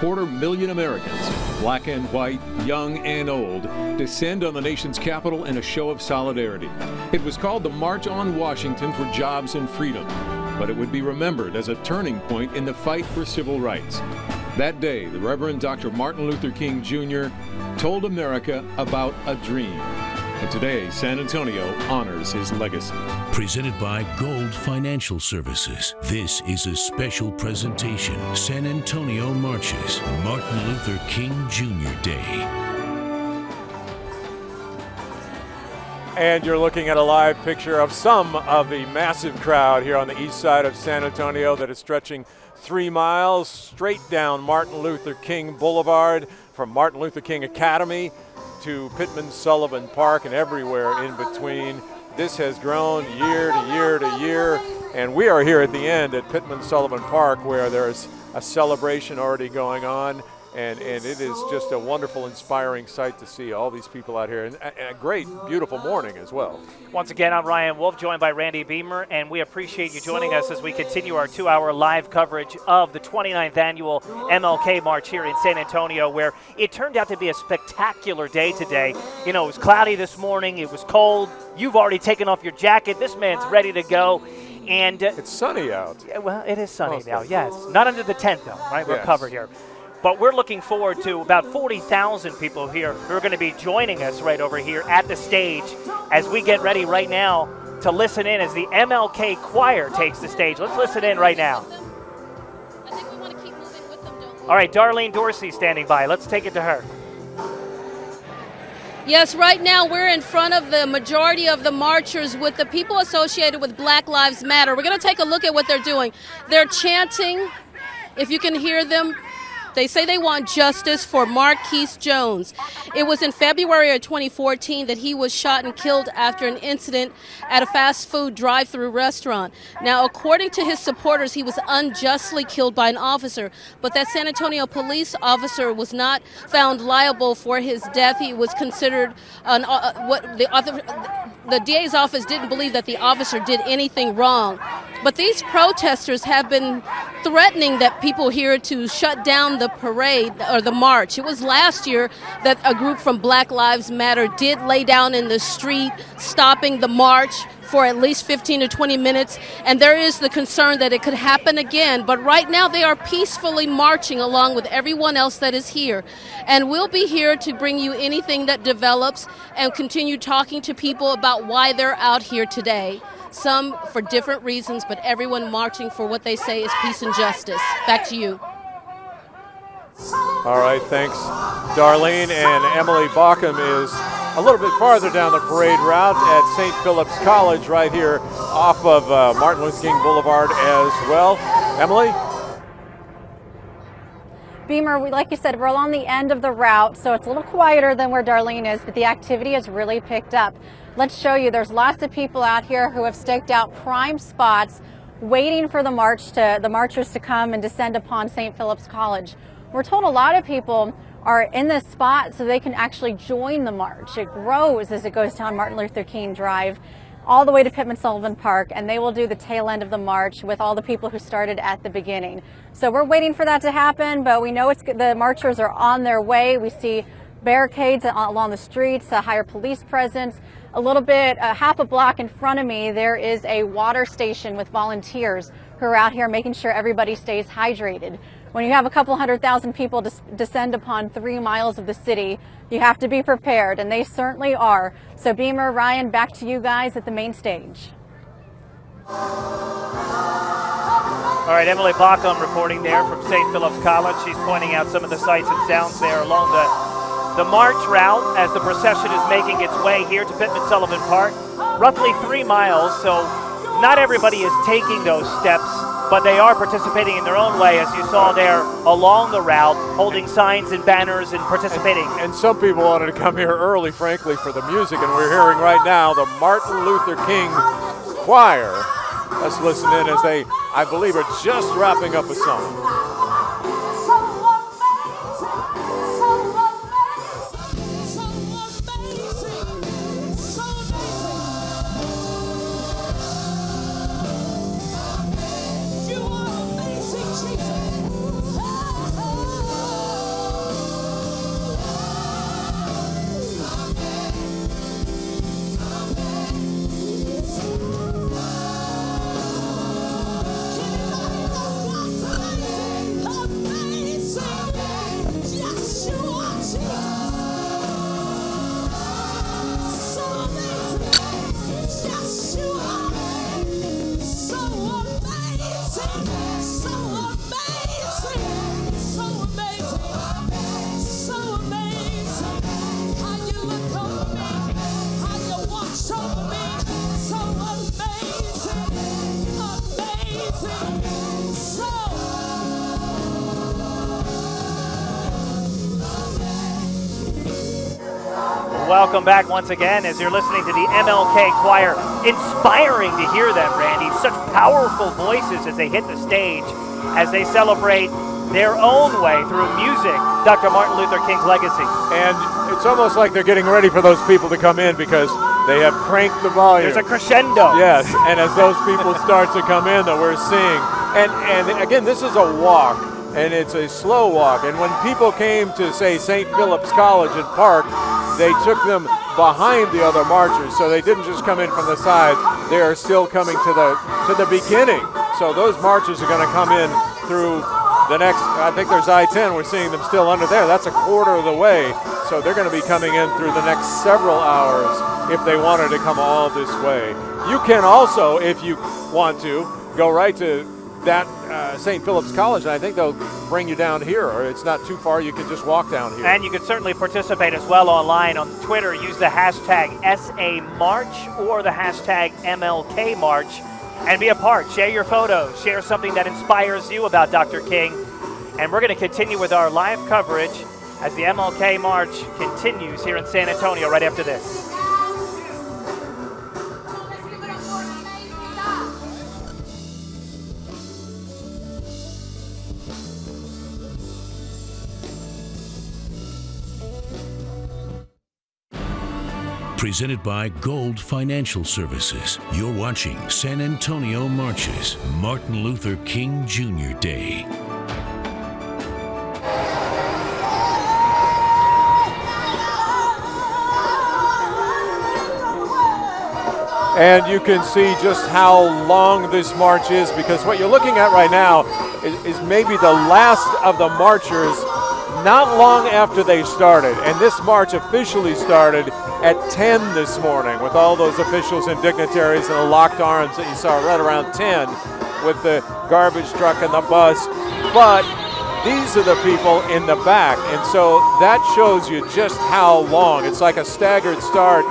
250,000 Americans, black and white, young and old, descend on the nation's capital in a show of solidarity. It was called the March on Washington for Jobs and Freedom, but it would be remembered as a turning point in the fight for civil rights. That day, the Reverend Dr. Martin Luther King Jr. told America about a dream. And today, San Antonio honors his legacy. Presented by Gold Financial Services. This is a special presentation. San Antonio Marches, Martin Luther King Jr. Day. And you're looking at a live picture of some of the massive crowd here on the east side of San Antonio that is stretching 3 miles straight down Martin Luther King Boulevard from Martin Luther King Academy to Pittman Sullivan Park and everywhere in between. This has grown year to year to year, and we are here at the end at Pittman Sullivan Park, where there's a celebration already going on, and it is just a wonderful, inspiring sight to see all these people out here, and a great, beautiful morning as well. Once again, I'm Ryan Wolf, joined by Randy Beamer, and we appreciate you joining us as we continue our 2-hour live coverage of the 29th annual MLK March here in San Antonio, where it turned out to be a spectacular day today. You know, it was cloudy this morning, it was cold, you've already taken off your jacket, this man's ready to go. And it's sunny out. Yeah, well, it is sunny now, yes. Not under the tent, though, right? We're covered here. But we're looking forward to about 40,000 people here who are going to be joining us right over here at the stage as we get ready right now to listen in as the MLK Choir takes the stage. Let's listen in right now. All right, Darlene Dorsey standing by. Let's take it to her. Yes, right now we're in front of the majority of the marchers with the people associated with Black Lives Matter. We're going to take a look at what they're doing. They're chanting, if you can hear them. They say they want justice for Marquise Jones. It was in February of 2014 that he was shot and killed after an incident at a fast food drive-through restaurant. Now, according to his supporters, he was unjustly killed by an officer, but that San Antonio police officer was not found liable for his death. He was considered the DA's office didn't believe that the officer did anything wrong. But these protesters have been threatening that people here to shut down the parade or the march. It was last year that a group from Black Lives Matter did lay down in the street, stopping the march for at least 15 to 20 minutes, and there is the concern that it could happen again. But right now they are peacefully marching along with everyone else that is here. And we'll be here to bring you anything that develops and continue talking to people about why they're out here today. Some for different reasons, but everyone marching for what they say is peace and justice. Back to you. All right, thanks, Darlene. And Emily Bauckham is a little bit farther down the parade route at St. Philip's College right here off of Martin Luther King Boulevard as well. Emily? Beamer, like you said, we're along the end of the route, so it's a little quieter than where Darlene is, but the activity has really picked up. Let's show you, there's lots of people out here who have staked out prime spots waiting for the marchers to come and descend upon St. Philip's College. We're told a lot of people are in this spot so they can actually join the march. It grows as it goes down Martin Luther King Drive all the way to Pittman Sullivan Park, and they will do the tail end of the march with all the people who started at the beginning. So we're waiting for that to happen, but we know the marchers are on their way. We see barricades along the streets, a higher police presence. A little bit, half a block in front of me, there is a water station with volunteers who are out here making sure everybody stays hydrated. When you have a couple 100,000 people descend upon 3 miles of the city, you have to be prepared, and they certainly are. So Beamer, Ryan, back to you guys at the main stage. All right, Emily Bauckham reporting there from St. Philip's College. She's pointing out some of the sights and sounds there along the march route as the procession is making its way here to Pittman Sullivan Park. Roughly 3 miles, so not everybody is taking those steps, but they are participating in their own way, as you saw there along the route, holding signs and banners and participating. And some people wanted to come here early, frankly, for the music, and we're hearing right now the Martin Luther King Choir. Let's listen in as they, I believe, are just wrapping up a song. Welcome back once again as you're listening to the MLK Choir. Inspiring to hear them, Randy. Such powerful voices as they hit the stage, as they celebrate their own way through music, Dr. Martin Luther King's legacy. And it's almost like they're getting ready for those people to come in because they have cranked the volume. There's a crescendo. Yes, and as those people start to come in that we're seeing. And again, this is a walk, and it's a slow walk. And when people came to, say, St. Philip's College and Park, they took them behind the other marchers, so they didn't just come in from the side. They are still coming to the beginning. So those marchers are going to come in through the next, I think there's I-10. We're seeing them still under there. That's a quarter of the way. So they're going to be coming in through the next several hours if they wanted to come all this way. You can also, if you want to, go right to that St. Philip's College, and I think they'll bring you down here, or it's not too far. You can just walk down here. And you can certainly participate as well online on Twitter. Use the hashtag #SAMarch or the hashtag MLK March and be a part. Share your photos. Share something that inspires you about Dr. King. And we're going to continue with our live coverage as the MLK March continues here in San Antonio right after this. presented by Gold Financial Services. You're watching San Antonio Marches, Martin Luther King Jr. Day. And you can see just how long this march is, because what you're looking at right now is maybe the last of the marchers not long after they started. And this march officially started at 10 this morning with all those officials and dignitaries and the locked arms that you saw right around 10 with the garbage truck and the bus. But these are the people in the back, and so that shows you just how long. It's like a staggered start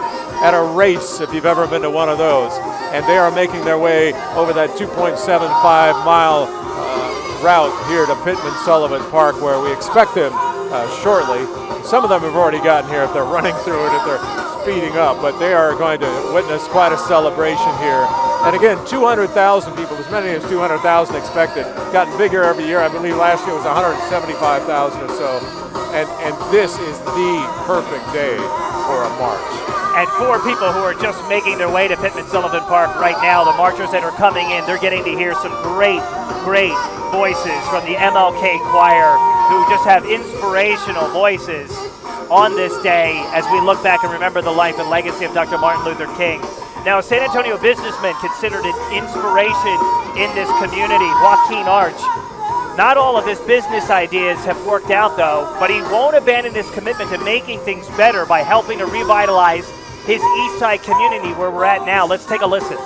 at a race, if you've ever been to one of those. And they are making their way over that 2.75-mile route here to Pittman-Sullivan Park, where we expect them shortly. Some of them have already gotten here if they're running through it, if they're speeding up, but they are going to witness quite a celebration here. And again, 200,000 people, as many as 200,000 expected, gotten bigger every year. I believe last year was 175,000 or so. And this is the perfect day for a march. And for people who are just making their way to Pittman-Sullivan Park right now, the marchers that are coming in, they're getting to hear some great voices from the MLK Choir, who just have inspirational voices on this day as we look back and remember the life and legacy of Dr. Martin Luther King. Now, a San Antonio businessman considered an inspiration in this community, Joaquin Arch. Not all of his business ideas have worked out, though, but he won't abandon his commitment to making things better by helping to revitalize his East Side community where we're at now. Let's take a listen.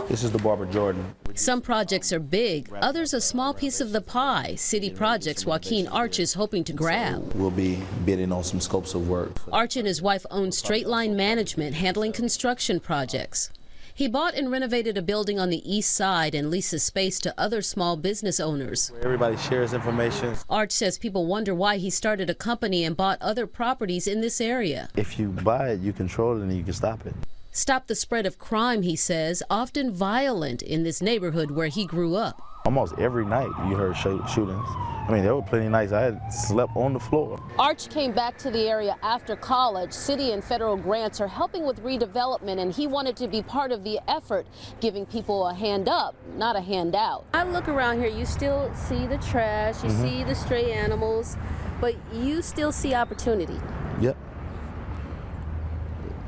This is the Barber Jordan. Some projects are big, others a small piece of the pie. City projects Joaquin Arch is hoping to grab. We'll be bidding on some scopes of work. Arch and his wife own Straight Line Management, handling construction projects. He bought and renovated a building on the east side and leases space to other small business owners. Everybody shares information. Arch says people wonder why he started a company and bought other properties in this area. If you buy it, you control it and you can stop it. Stop the spread of crime, he says, often violent in this neighborhood where he grew up. Almost every night you heard shootings. I mean, there were plenty of nights I had slept on the floor. Arch came back to the area after college. City and federal grants are helping with redevelopment, and he wanted to be part of the effort, giving people a hand up, not a handout. I look around here, you still see the trash, you see the stray animals, but you still see opportunity. Yep.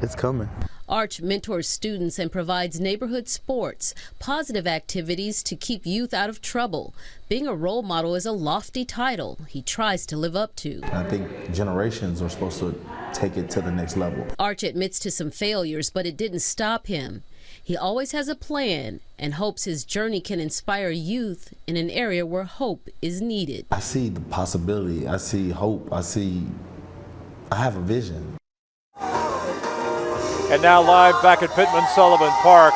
It's coming. Arch mentors students and provides neighborhood sports, positive activities to keep youth out of trouble. Being a role model is a lofty title he tries to live up to. I think generations are supposed to take it to the next level. Arch admits to some failures, but it didn't stop him. He always has a plan and hopes his journey can inspire youth in an area where hope is needed. I see the possibility. I see hope. I have a vision. And now live back at Pittman-Sullivan Park,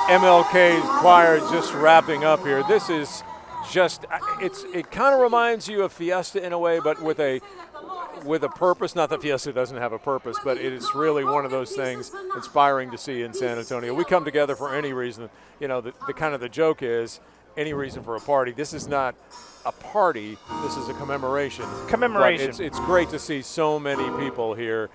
MLK's choir just wrapping up here. This is just, it kind of reminds you of Fiesta in a way, but with a purpose. Not that Fiesta doesn't have a purpose, but it is really one of those things inspiring to see in San Antonio. We come together for any reason. You know, the kind of the joke is any reason for a party. This is not a party, this is a commemoration. Commemoration. But it's great to see so many people here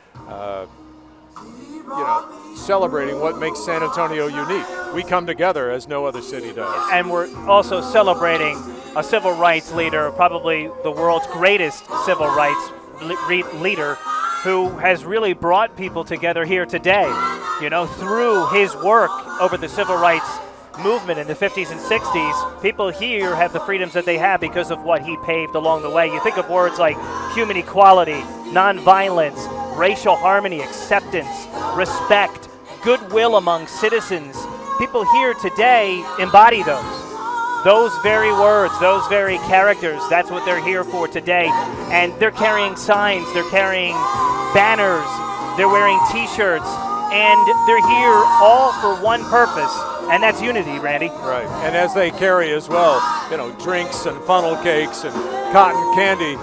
celebrating what makes San Antonio unique. We come together as no other city does. And we're also celebrating a civil rights leader, probably the world's greatest civil rights leader, who has really brought people together here today, through his work over the civil rights movement in the 50s and 60s. People here have the freedoms that they have because of what he paved along the way. You think of words like human equality, nonviolence, racial harmony, acceptance, respect, goodwill among citizens. People here today embody those very words, those very characters. That's what they're here for today. And they're carrying signs, they're carrying banners, they're wearing t-shirts, and they're here all for one purpose, and that's unity, Randy. Right, and as they carry as well, drinks and funnel cakes and cotton candy,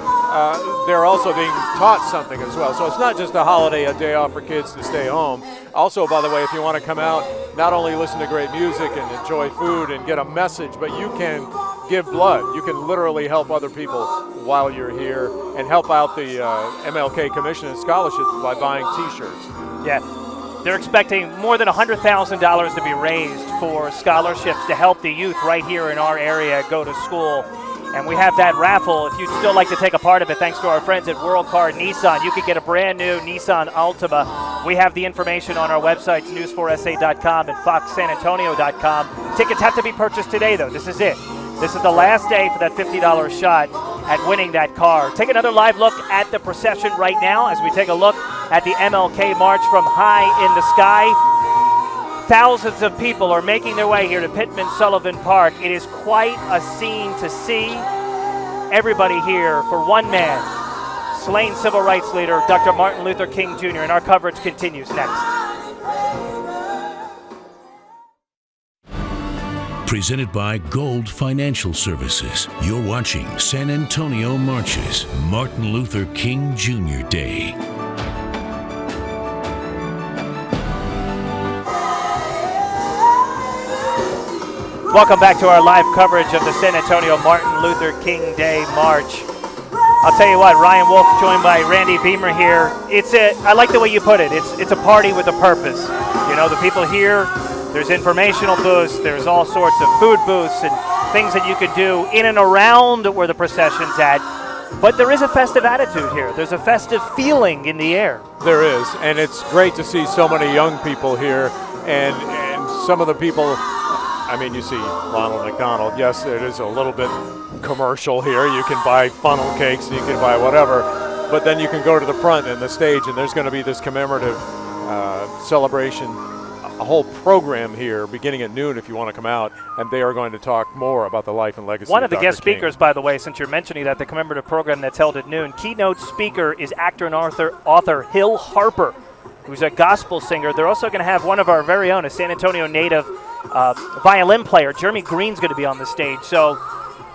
they're also being taught something as well. So it's not just a holiday, a day off for kids to stay home. Also, by the way, if you want to come out, not only listen to great music and enjoy food and get a message, but you can give blood. You can literally help other people while you're here and help out the MLK Commission and Scholarships by buying T-shirts. Yeah. They're expecting more than $100,000 to be raised for scholarships to help the youth right here in our area go to school. And we have that raffle. If you'd still like to take a part of it, thanks to our friends at World Card Nissan, you could get a brand new Nissan Altima. We have the information on our websites, news4sa.com and foxsanantonio.com. Tickets have to be purchased today, though. This is it. This is the last day for that $50 shot at winning that car. Take another live look at the procession right now as we take a look at the MLK March from high in the sky. Thousands of people are making their way here to Pittman Sullivan Park. It is quite a scene to see. Everybody here for one man, slain civil rights leader Dr. Martin Luther King Jr. And our coverage continues next. Presented by Gold Financial Services. You're watching San Antonio Marches, Martin Luther King Jr. Day. Welcome back to our live coverage of the San Antonio Martin Luther King Day March. I'll tell you what, Ryan Wolf joined by Randy Beamer here. I like the way you put it. It's a party with a purpose. You know, the people here, there's informational booths, there's all sorts of food booths and things that you could do in and around where the procession's at. But there is a festive attitude here. There's a festive feeling in the air. There is, and it's great to see so many young people here, and some of the people. I mean, you see Ronald McDonald. Yes, it is a little bit commercial here. You can buy funnel cakes, you can buy whatever, but then you can go to the front and the stage, and there's going to be this commemorative celebration, a whole program here beginning at noon if you want to come out, and they are going to talk more about the life and legacy One of the Dr. guest King. speakers, by the way, since you're mentioning that, the commemorative program that's held at noon, keynote speaker is actor and author Hill Harper, who's a gospel singer. They're also going to have one of our very own, a San Antonio native violin player. Jeremy Green's going to be on the stage. So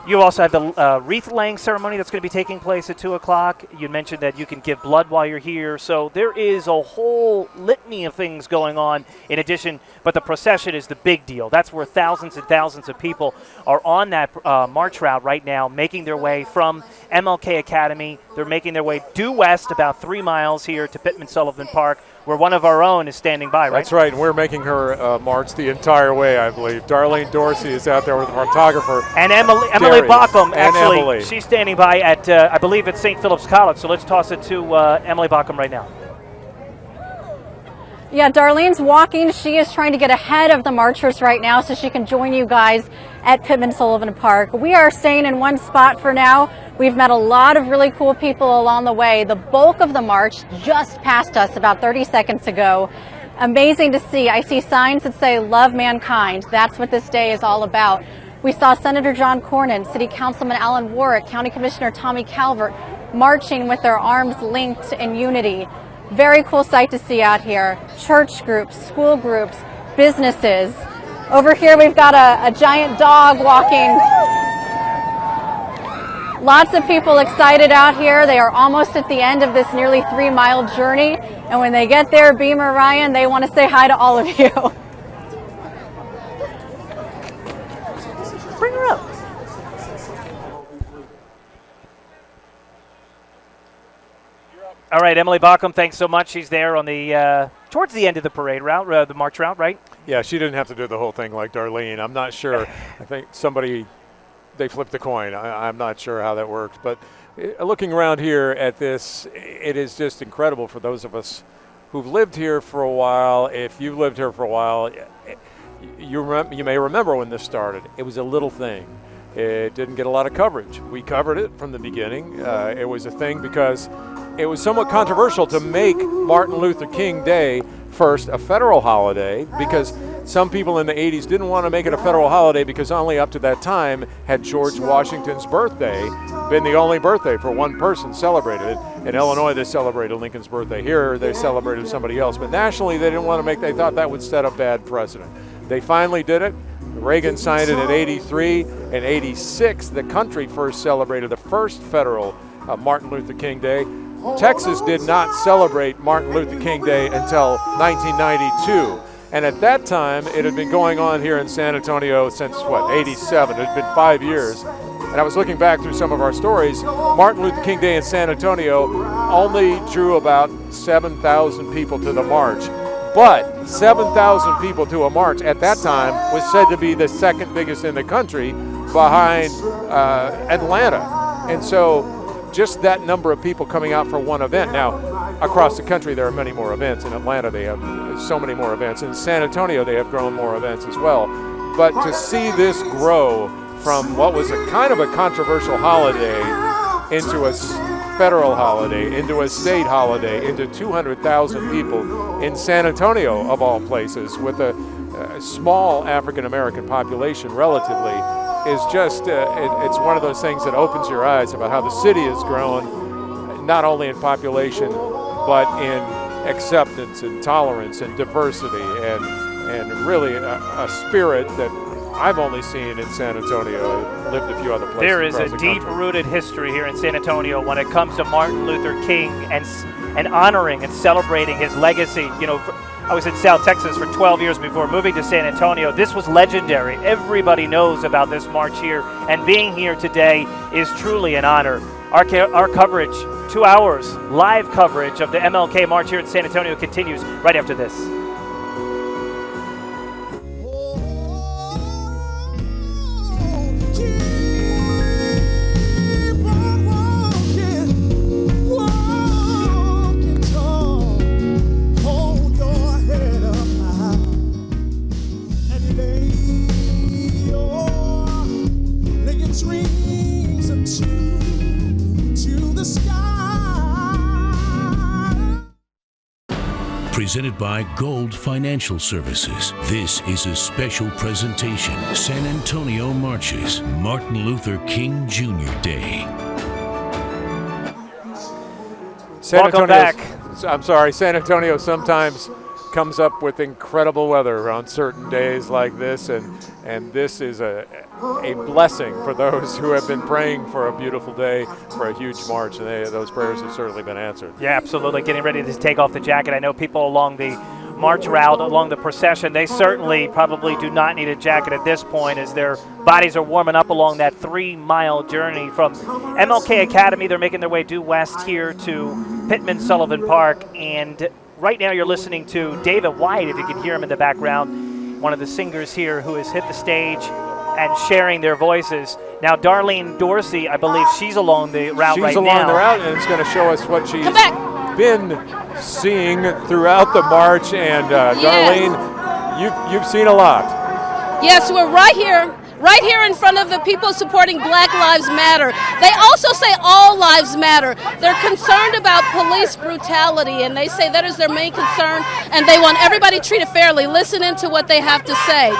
you also have the wreath-laying ceremony that's going to be taking place at 2 o'clock. You mentioned that you can give blood while you're here. So there is a whole litany of things going on in addition, but the procession is the big deal. That's where thousands and thousands of people are on that march route right now, making their way from MLK Academy. They're making their way due west about 3 miles here to Pittman Sullivan Park, where one of our own is standing by, right? That's right, and we're making her march the entire way, I believe. Darlene Dorsey is out there with the photographer. And Emily Baucom, actually, she's standing by at, I believe, at St. Philip's College. So let's toss it to Emily Baucom right now. Yeah, Darlene's walking. She is trying to get ahead of the marchers right now so she can join you guys at Pittman Sullivan Park. We are staying in one spot for now. We've met a lot of really cool people along the way. The bulk of the march just passed us about 30 seconds ago. Amazing to see. I see signs that say love mankind. That's what this day is all about. We saw Senator John Cornyn, City Councilman Alan Warwick, County Commissioner Tommy Calvert marching with their arms linked in unity. Very cool sight to see out here. Church groups, school groups, businesses. Over here we've got a giant dog walking. Lots of people excited out here. They are almost at the end of this nearly 3-mile journey. And when they get there, Beamer, Ryan, they want to say hi to all of you. Bring her up. All right, Emily Baucom, thanks so much. She's there on the towards the end of the parade route, the march route, right? Yeah, she didn't have to do the whole thing like Darlene. I'm not sure. I think they flipped the coin. I'm not sure how that worked. But looking around here at this, it is just incredible for those of us who've lived here for a while. If you've lived here for a while, you may remember when this started. It was a little thing. It didn't get a lot of coverage. We covered it from the beginning. It was a thing because it was somewhat controversial to make Martin Luther King Day first a federal holiday, because some people in the 80s didn't want to make it a federal holiday because only up to that time had George Washington's birthday been the only birthday for one person celebrated. In Illinois, they celebrated Lincoln's birthday. Here, they celebrated somebody else. But nationally, they didn't want to they thought that would set a bad precedent. They finally did it. Reagan signed it in '83. In '86, the country first celebrated the first federal Martin Luther King Day. Texas did not celebrate Martin Luther King Day until 1992. And at that time, it had been going on here in San Antonio since, what, 87. It had been 5 years. And I was looking back through some of our stories. Martin Luther King Day in San Antonio only drew about 7,000 people to the march. But 7,000 people to a march at that time was said to be the second biggest in the country behind Atlanta. And so just that number of people coming out for one event. Now, across the country, there are many more events. In Atlanta, they have so many more events. In San Antonio, they have grown more events as well. But to see this grow from what was a kind of a controversial holiday into a federal holiday, into a state holiday, into 200,000 people in San Antonio, of all places, with a small African-American population relatively, is just, it's one of those things that opens your eyes about how the city has grown, not only in population, but in acceptance and tolerance and diversity and really a spirit that I've only seen in San Antonio. I've lived a few other places. There is a deep-rooted history here in San Antonio when it comes to Martin Luther King and honoring and celebrating his legacy. You know, I was in South Texas for 12 years before moving to San Antonio. This was legendary. Everybody knows about this march here, and being here today is truly an honor. Our coverage, 2 hours, live coverage of the MLK March here in San Antonio continues right after this. Presented by Gold Financial Services. This is a special presentation. San Antonio Marches, Martin Luther King Jr. Day. Welcome back. I'm sorry, San Antonio sometimes comes up with incredible weather on certain days like this, and this is a blessing for those who have been praying for a beautiful day, for a huge march, and those prayers have certainly been answered. Yeah, absolutely. Getting ready to take off the jacket. I know people along the march route, along the procession, they certainly probably do not need a jacket at this point as their bodies are warming up along that 3-mile journey from MLK Academy. They're making their way due west here to Pittman Sullivan Park, and right now you're listening to David White, if you can hear him in the background, one of the singers here who has hit the stage and sharing their voices. Now, Darlene Dorsey, I believe she's along the route right now. She's along the route, and it's going to show us what she's been seeing throughout the march. And Darlene, you've seen a lot. Yes, we're right here in front of the people supporting Black Lives Matter. They also say all lives matter. They're concerned about police brutality, and they say that is their main concern, and they want everybody treated fairly. Listen into what they have to say.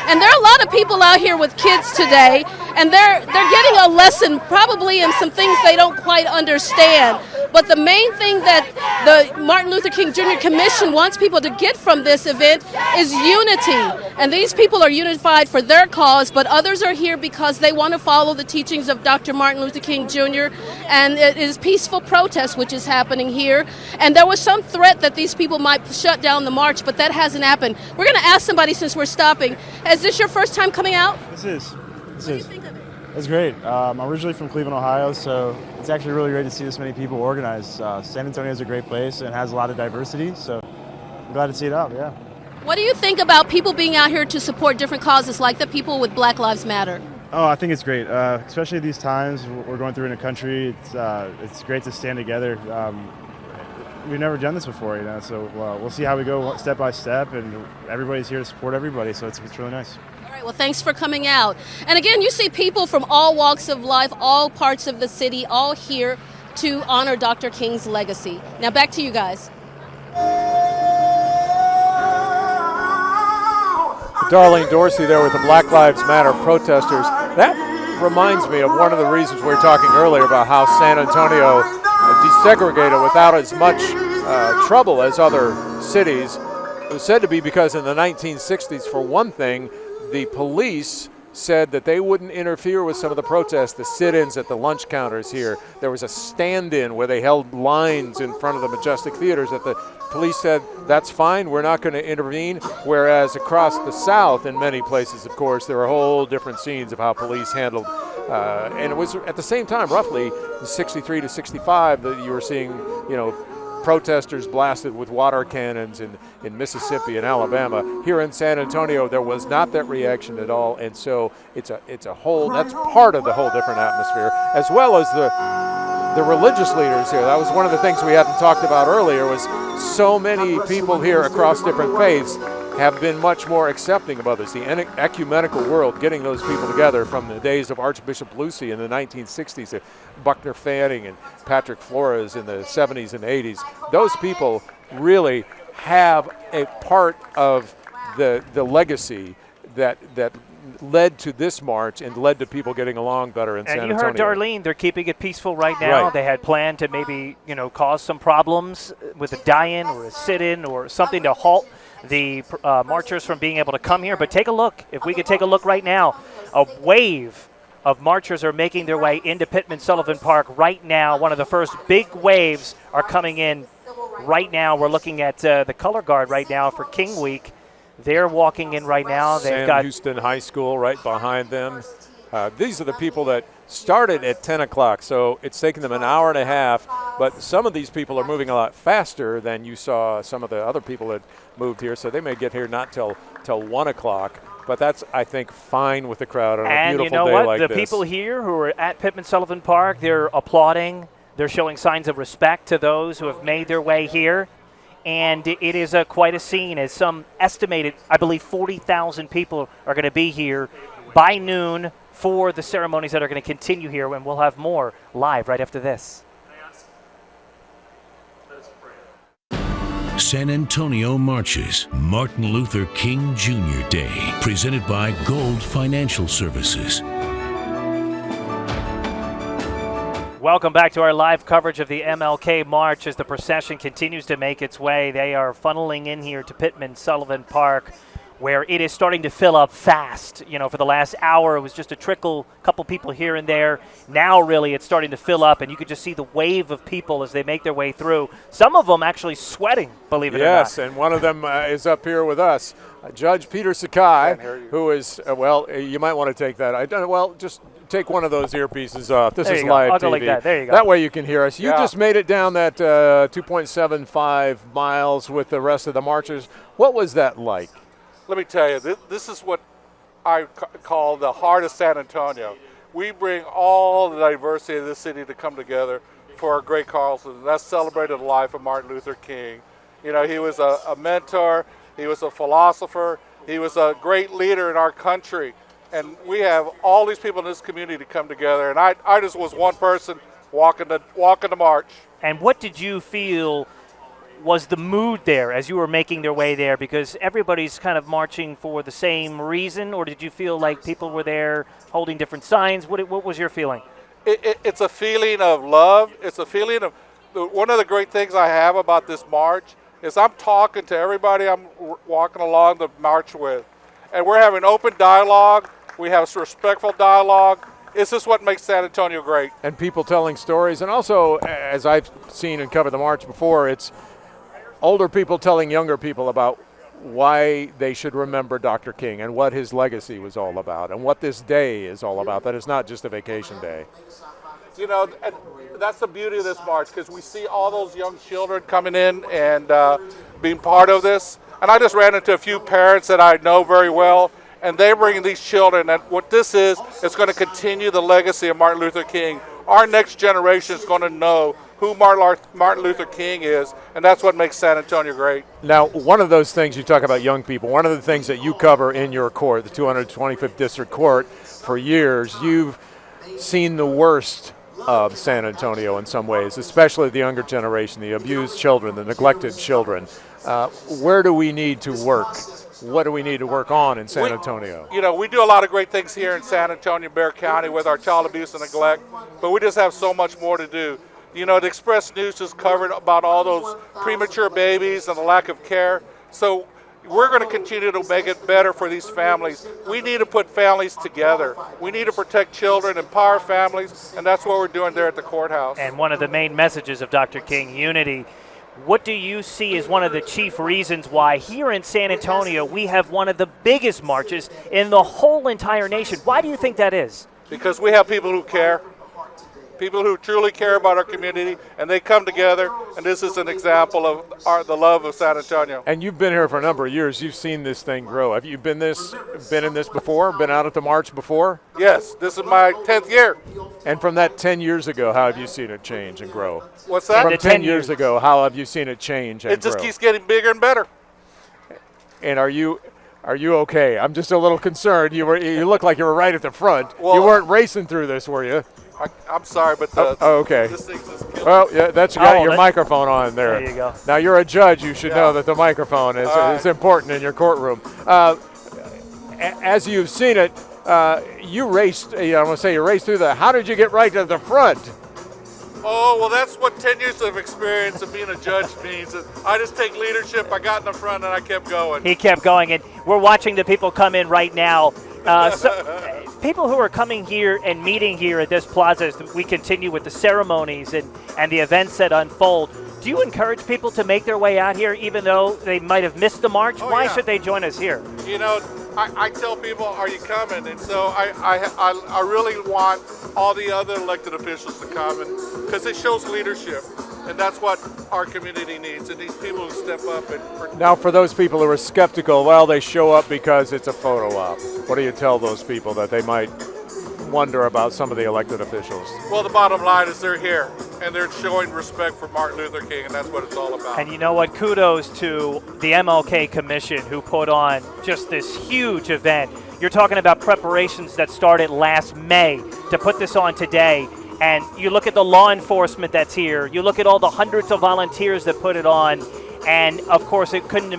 And there are a lot of people out here with kids today, and they're getting a lesson probably in some things they don't quite understand. But the main thing that the Martin Luther King Jr. Commission wants people to get from this event is unity. And these people are unified for their cause, but others are here because they want to follow the teachings of Dr. Martin Luther King Jr. And it is peaceful protest which is happening here. And there was some threat that these people might shut down the march, but that hasn't happened. We're going to ask somebody since we're stopping. Is this your first time coming out? This is. What do you think of it? It's great. I'm originally from Cleveland, Ohio, so it's actually really great to see this many people organize. San Antonio is a great place and has a lot of diversity, so I'm glad to see it out, yeah. What do you think about people being out here to support different causes like the people with Black Lives Matter? Oh, I think it's great, especially these times we're going through in the country. It's great to stand together. We've never done this before, you know, so we'll see how we go step by step, and everybody's here to support everybody, so it's really nice. All right, well, thanks for coming out. And again, you see people from all walks of life, all parts of the city, all here to honor Dr. King's legacy. Now back to you guys. Darlene Dorsey there with the Black Lives Matter protesters. That reminds me of one of the reasons we were talking earlier about how San Antonio desegregated without as much trouble as other cities. It was said to be because in the 1960s, for one thing, the police said that they wouldn't interfere with some of the protests, the sit-ins at the lunch counters here. There was a stand-in where they held lines in front of the Majestic Theaters that the police said, that's fine, we're not going to intervene. Whereas across the South, in many places, of course, there are whole different scenes of how police handled. And it was at the same time, roughly 63 to 65, that you were seeing, protesters blasted with water cannons in Mississippi and Alabama. Here in San Antonio, there was not that reaction at all, and so it's a whole, that's part of the whole different atmosphere, as well as the religious leaders here. That was one of the things we hadn't talked about earlier, was so many people here across different faiths have been much more accepting of others. The ecumenical world, getting those people together from the days of Archbishop Lucy in the 1960s, to Buckner Fanning and Patrick Flores in the 70s and 80s. Those people really have a part of the legacy that led to this march and led to people getting along better in San Antonio. And you heard Darlene, they're keeping it peaceful right now. Right. They had planned to maybe, cause some problems with a die-in or a sit-in or something to halt the marchers from being able to come here. But take a look. If we could take a look right now, a wave of marchers are making their way into Pittman-Sullivan Park right now. One of the first big waves are coming in right now. We're looking at the color guard right now for King Week. They're walking in right now. They've got Houston High School right behind them. These are the people that started at 10 o'clock, so it's taken them an hour and a half, but some of these people are moving a lot faster than you saw some of the other people that moved here, so they may get here not till 1 o'clock, but that's, I think, fine with the crowd on a beautiful day like this. The people here who are at Pittman-Sullivan Park, they're applauding. They're showing signs of respect to those who have made their way here. And it is quite a scene, as some estimated, I believe 40,000 people are going to be here by noon for the ceremonies that are going to continue here, and we'll have more live right after this. San Antonio Marches, Martin Luther King Jr. Day, presented by Gold Financial Services. Welcome back to our live coverage of the MLK March as the procession continues to make its way. They are funneling in here to Pittman-Sullivan Park, where it is starting to fill up fast. For the last hour, it was just a trickle, couple people here and there. Now, really, it's starting to fill up, and you could just see the wave of people as they make their way through. Some of them actually sweating, believe it or not. Yes, and one of them is up here with us, Judge Peter Sakai, who is, you might want to take that. Just take one of those earpieces off. This is live I'll TV. go like that. There you go. That way you can hear us. You just made it down that 2.75 miles with the rest of the marchers. What was that like? Let me tell you, this is what I call the heart of San Antonio. We bring all the diversity of this city to come together for our great causes. And that's celebrated the life of Martin Luther King. He was a mentor, he was a philosopher, he was a great leader in our country. And we have all these people in this community to come together. And I just was one person walking the march. And what did you feel was the mood there as you were making their way there? Because everybody's kind of marching for the same reason, or did you feel like people were there holding different signs? What was your feeling? It's a feeling of love. It's a feeling of, one of the great things I have about this march is I'm talking to everybody I'm walking along the march with. And we're having open dialogue. We have respectful dialogue. It's just what makes San Antonio great. And people telling stories. And also, as I've seen and covered the march before, it's older people telling younger people about why they should remember Dr. King and what his legacy was all about and what this day is all about, that it's not just a vacation day. And that's the beauty of this march, because we see all those young children coming in and being part of this. And I just ran into a few parents that I know very well, and they're bringing these children. And what this is, it's going to continue the legacy of Martin Luther King. Our next generation is going to know who Martin Luther King is, and that's what makes San Antonio great. Now, one of those things, you talk about young people, one of the things that you cover in your court, the 225th District Court, for years, you've seen the worst of San Antonio in some ways, especially the younger generation, the abused children, the neglected children. Where do we need to work? What do we need to work on in San Antonio? We do a lot of great things here in San Antonio, Bexar County, with our child abuse and neglect, but we just have so much more to do. The Express News just covered about all those premature babies and the lack of care. So we're going to continue to make it better for these families. We need to put families together. We need to protect children, empower families, and that's what we're doing there at the courthouse. And one of the main messages of Dr. King, unity. What do you see as one of the chief reasons why here in San Antonio we have one of the biggest marches in the whole entire nation? Why do you think that is? Because we have people who care, people who truly care about our community, and they come together, and this is an example of the love of San Antonio. And you've been here for a number of years. You've seen this thing grow. Have you been in this before? Been out at the march before? Yes, this is my 10th year. And from that 10 years ago, how have you seen it change and grow? What's that? From 10 years ago, how have you seen it change and It just grow? keeps getting bigger and better. And are you okay? I'm just a little concerned. You look like you were right at the front. Well, you weren't racing through this, were you? I'm sorry, but okay. this thing's just killing Well, me. yeah, that's you got your microphone on there. There you go. Now you're a judge. You should know that the microphone is important in your courtroom. As you've seen it, you raced. I'm going to say you raced through the. How did you get right to the front? Oh, well, that's what 10 years of experience of being a judge means. I just take leadership. I got in the front, and I kept going. He kept going, and we're watching the people come in right now. People who are coming here and meeting here at this plaza as we continue with the ceremonies and the events that unfold. Do you encourage people to make their way out here even though they might have missed the march? Why should they join us here? You know, I tell people, are you coming? And so I really want all the other elected officials to come because it shows leadership. And that's what our community needs. It needs people to step up. Now, for those people who are skeptical, well, they show up because it's a photo op. What do you tell those people that they might wonder about some of the elected officials? Well, the bottom line is they're here, and they're showing respect for Martin Luther King, and that's what it's all about. And you know what? Kudos to the MLK Commission who put on just this huge event. You're talking about preparations that started last May to put this on today. And you look at the law enforcement that's here. You look at all the hundreds of volunteers that put it on. And, of course, it couldn't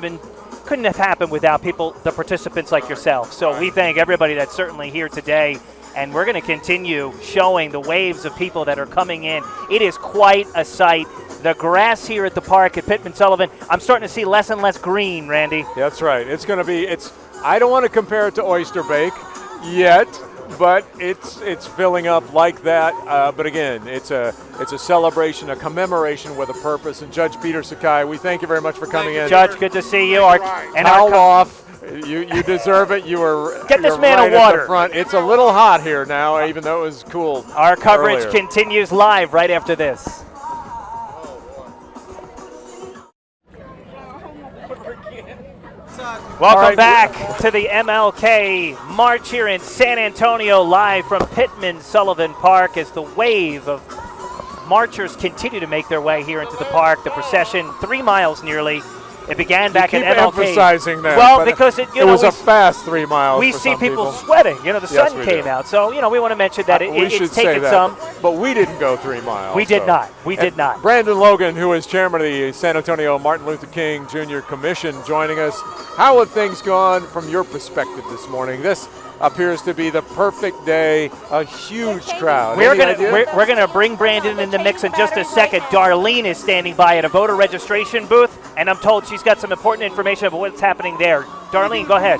have happened without people, the participants like yourself. So we thank everybody that's certainly here today. And we're going to continue showing the waves of people that are coming in. It is quite a sight. The grass here at the park at Pittman Sullivan, I'm starting to see less and less green, Randy. That's right. It's going to be, I don't want to compare it to Oyster Bake yet, but it's filling up like that. But again, it's a celebration, a commemoration with a purpose. And Judge Peter Sakai, we thank you very much for coming in. Judge, good to see you. Towel off. You deserve it. You were get this man right a water. At the front. It's a little hot here now, even though it was cool. Our coverage earlier. continues live right after this. Welcome back to the MLK March here in San Antonio, live from Pittman Sullivan Park as the wave of marchers continue to make their way here into the park. The procession, 3 miles nearly. It began back at MLK. Emphasizing that. Well, because it was a fast 3 miles. We for see some people sweating. You know, the sun came out. So, we want to mention that it's taken some. But we didn't go 3 miles. We did not. We did not. Brandon Logan, who is chairman of the San Antonio Martin Luther King Jr. Commission, joining us. How have things gone from your perspective this morning? This appears to be the perfect day, a huge crowd. We're gonna bring Brandon in the mix in just a second. Darlene is standing by at a voter registration booth, and I'm told she's got some important information about what's happening there. Darlene, go ahead.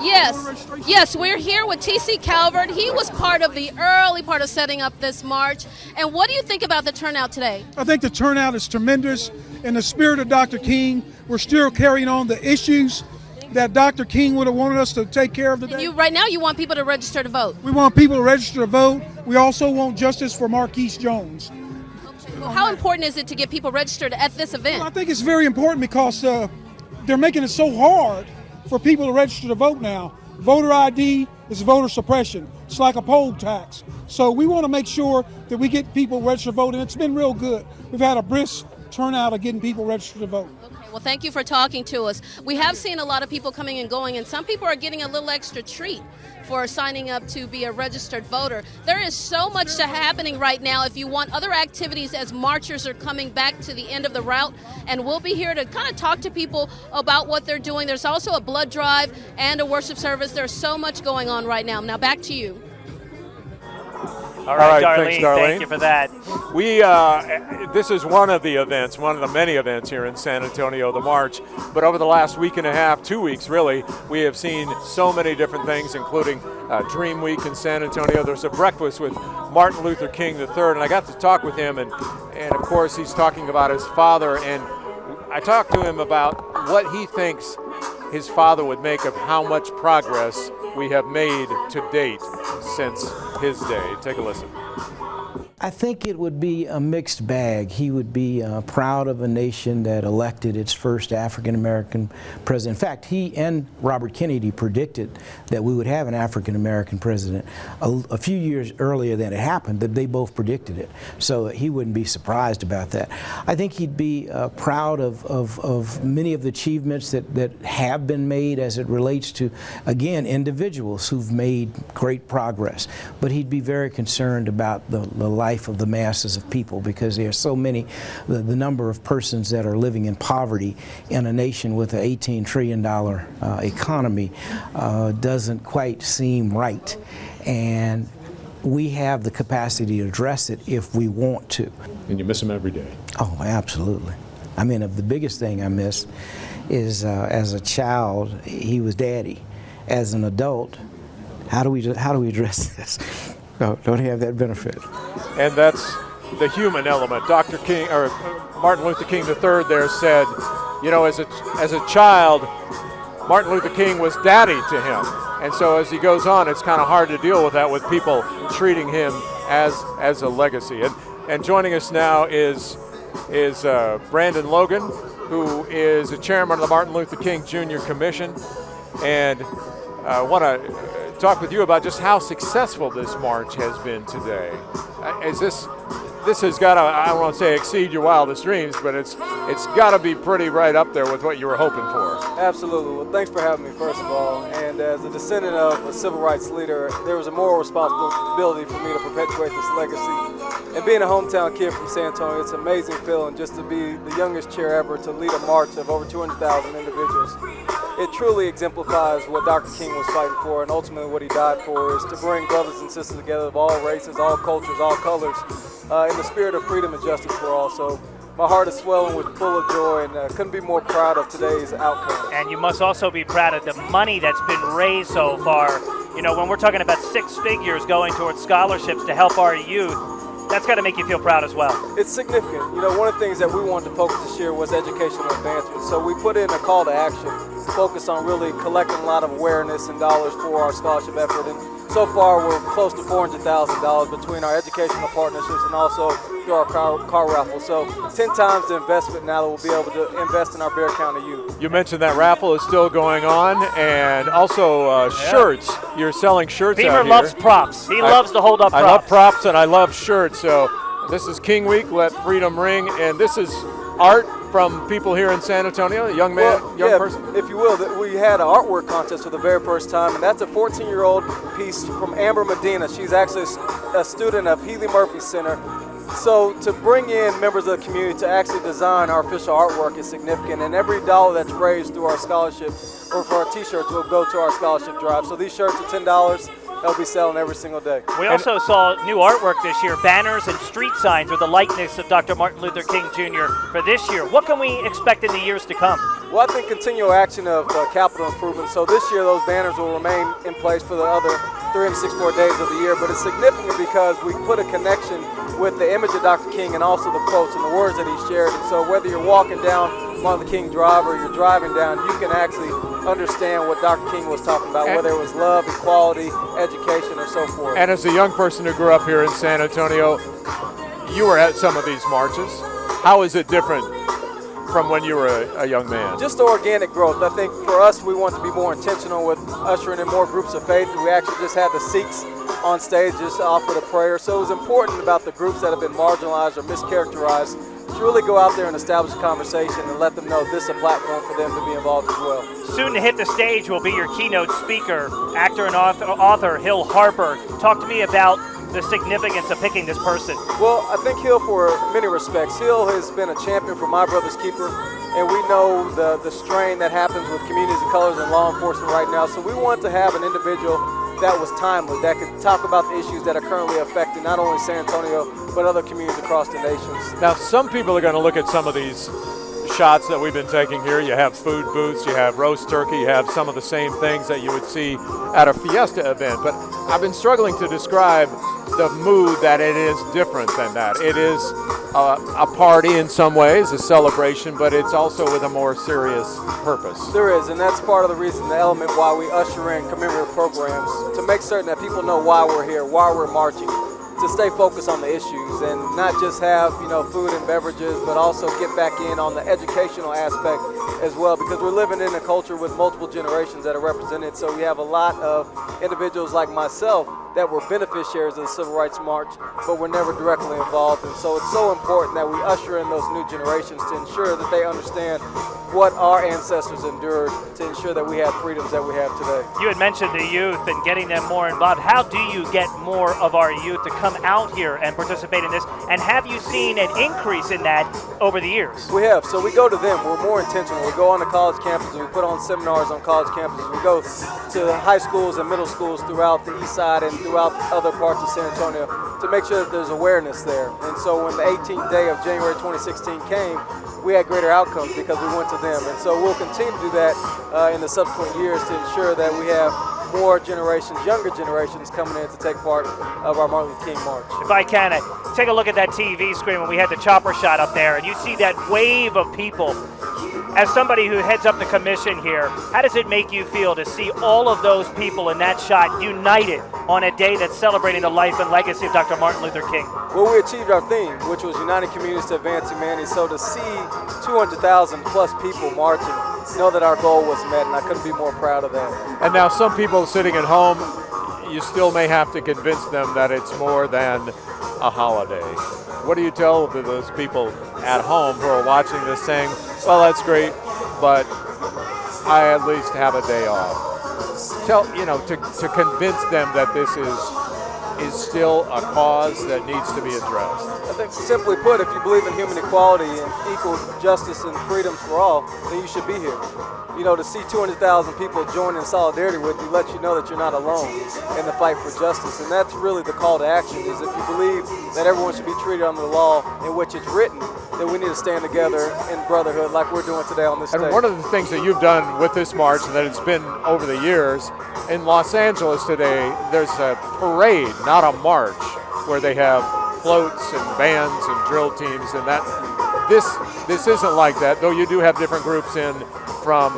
Yes, we're here with T.C. Calvert. He was part of the early part of setting up this march. And what do you think about the turnout today? I think the turnout is tremendous. In the spirit of Dr. King, we're still carrying on the issues that Dr. King would have wanted us to take care of today. Right now you want people to register to vote. We want people to register to vote. We also want justice for Marquise Jones. Well, how important is it to get people registered at this event? Well, I think it's very important because they're making it so hard for people to register to vote now. Voter ID is voter suppression. It's like a poll tax. So we want to make sure that we get people registered to vote, and it's been real good. We've had a brisk turnout of getting people registered to vote. Okay, well, thank you for talking to us. We have seen a lot of people coming and going, and some people are getting a little extra treat for signing up to be a registered voter. There is so much happening right now. If you want other activities as marchers are coming back to the end of the route, and we'll be here to kind of talk to people about what they're doing. There's also a blood drive and a worship service. There's so much going on right now. Now back to you. All right, Darlene, thanks, Darlene. thank you for that. We this is one of the events, one of the many events here in San Antonio, the March. But over the last week and a half, 2 weeks really, we have seen so many different things, including Dream Week in San Antonio. There's a breakfast with Martin Luther King III, and I got to talk with him, and of course he's talking about his father, and I talked to him about what he thinks his father would make of how much progress we have made to date since his day. Take a listen. I think it would be a mixed bag. He would be proud of a nation that elected its first African-American president. In fact, he and Robert Kennedy predicted that we would have an African-American president a few years earlier than it happened, that they both predicted it. So he wouldn't be surprised about that. I think he'd be proud of many of the achievements that have been made as it relates to, again, individuals who've made great progress. But he'd be very concerned about the life of the masses of people, because there are so many, the number of persons that are living in poverty in a nation with an $18 trillion economy doesn't quite seem right. And we have the capacity to address it if we want to. And you miss him every day. Oh, absolutely. I mean, the biggest thing I miss is as a child, he was daddy. As an adult, how do we address this? No, don't have that benefit. And that's the human element. Dr. King, or Martin Luther King III there said, you know, as a child, Martin Luther King was daddy to him. And so as he goes on, it's kind of hard to deal with that, with people treating him as a legacy. And joining us now is Brandon Logan, who is the chairman of the Martin Luther King Jr. Commission. And I want to talk with you about just how successful this march has been today. This has got to, I don't want to say exceed your wildest dreams, but it's got to be pretty right up there with what you were hoping for. Absolutely. Well, thanks for having me, first of all. And as a descendant of a civil rights leader, there was a moral responsibility for me to perpetuate this legacy. And being a hometown kid from San Antonio, it's an amazing feeling just to be the youngest chair ever to lead a march of over 200,000 individuals. It truly exemplifies what Dr. King was fighting for, and ultimately what he died for, is to bring brothers and sisters together of all races, all cultures, all colors, in the spirit of freedom and justice for all. So my heart is swelling with full of joy, and couldn't be more proud of today's outcome. And you must also be proud of the money that's been raised so far. You know, when we're talking about 6 figures going towards scholarships to help our youth, that's got to make you feel proud as well. It's significant. You know, one of the things that we wanted to focus this year was educational advancement. So we put in a call to action, focus on really collecting a lot of awareness and dollars for our scholarship effort. And so far, we're close to $400,000 between our educational partnerships and also through our car raffle. So 10 times the investment now that we'll be able to invest in our Bexar County youth. You mentioned that raffle is still going on, and also shirts. You're selling shirts Beamer out here. loves props. He loves to hold up props. I love props and I love shirts. So this is King Week, Let Freedom Ring, and this is art from people here in San Antonio, a young man, person? If you will, we had an artwork contest for the very first time, and that's a 14-year-old piece from Amber Medina. She's actually a student of Healy Murphy Center. So to bring in members of the community to actually design our official artwork is significant, and every dollar that's raised through our scholarship or for our t-shirts will go to our scholarship drive. So these shirts are $10. They'll be selling every single day. We also saw new artwork this year, banners and street signs with the likeness of Dr. Martin Luther King Jr. for this year. What can we expect in the years to come? Well, I think continual action of capital improvement. So this year, those banners will remain in place for the other 364 days of the year. But it's significant because we put a connection with the image of Dr. King and also the quotes and the words that he shared. And so whether you're walking down Martin Luther King Drive or you're driving down, you can actually understand what Dr. King was talking about, whether it was love, equality, education, or so forth. And as a young person who grew up here in San Antonio, you were at some of these marches. How is it different from when you were a young man? Just the organic growth. I think for us, we want to be more intentional with ushering in more groups of faith. We actually just had the Sikhs on stage just offered a prayer. So it was important about the groups that have been marginalized or mischaracterized to really go out there and establish a conversation and let them know this is a platform for them to be involved as well. Soon to hit the stage will be your keynote speaker, actor and author Hill Harper. Talk to me about the significance of picking this person. Well, I think Hill, for many respects, Hill has been a champion for My Brother's Keeper, and we know the strain that happens with communities of colors and law enforcement right now. So we want to have an individual that was timely, that could talk about the issues that are currently affecting not only San Antonio, but other communities across the nations. Now, some people are going to look at some of these shots that we've been taking here. You have food booths, you have roast turkey, you have some of the same things that you would see at a fiesta event. But I've been struggling to describe the mood that it is different than that. It is a party in some ways, a celebration, but it's also with a more serious purpose. There is, and that's part of the reason, the element why we usher in commemorative programs, to make certain that people know why we're here, why we're marching, to stay focused on the issues and not just have, food and beverages, but also get back in on the educational aspect as well, because we're living in a culture with multiple generations that are represented. So we have a lot of individuals like myself that were beneficiaries of the Civil Rights March, but were never directly involved. And so it's so important that we usher in those new generations to ensure that they understand what our ancestors endured to ensure that we have freedoms that we have today. You had mentioned the youth and getting them more involved. How do you get more of our youth to come out here and participate in this? And have you seen an increase in that over the years? We have. So we go to them. We're more intentional. We go on the college campuses. We put on seminars on college campuses. We go to high schools and middle schools throughout the east side and throughout other parts of San Antonio to make sure that there's awareness there. And so when the 18th day of January 2016 came, we had greater outcomes because we went to them. And so we'll continue to do that in the subsequent years to ensure that we have more generations, younger generations coming in to take part of our Martin Luther King March. If I can, take a look at that TV screen when we had the chopper shot up there, and you see that wave of people. As somebody who heads up the commission here, how does it make you feel to see all of those people in that shot united on a day that's celebrating the life and legacy of Dr. Martin Luther King? Well, we achieved our theme, which was uniting communities to advance humanity. So to see 200,000 plus people marching, know that our goal was met, and I couldn't be more proud of that. And now some people sitting at home, you still may have to convince them that it's more than a holiday. What do you tell those people at home who are watching this saying, well, that's great, but I at least have a day off? To convince them that this is still a cause that needs to be addressed. I think simply put, if you believe in human equality and equal justice and freedoms for all, then you should be here. To see 200,000 people join in solidarity with you lets you know that you're not alone in the fight for justice. And that's really the call to action, is if you believe that everyone should be treated under the law in which it's written, then we need to stand together in brotherhood like we're doing today on this stage. And one of the things that you've done with this march, and that it's been over the years, in Los Angeles today, there's a parade, not a march, where they have floats and bands and drill teams, and that this isn't like that, though you do have different groups in from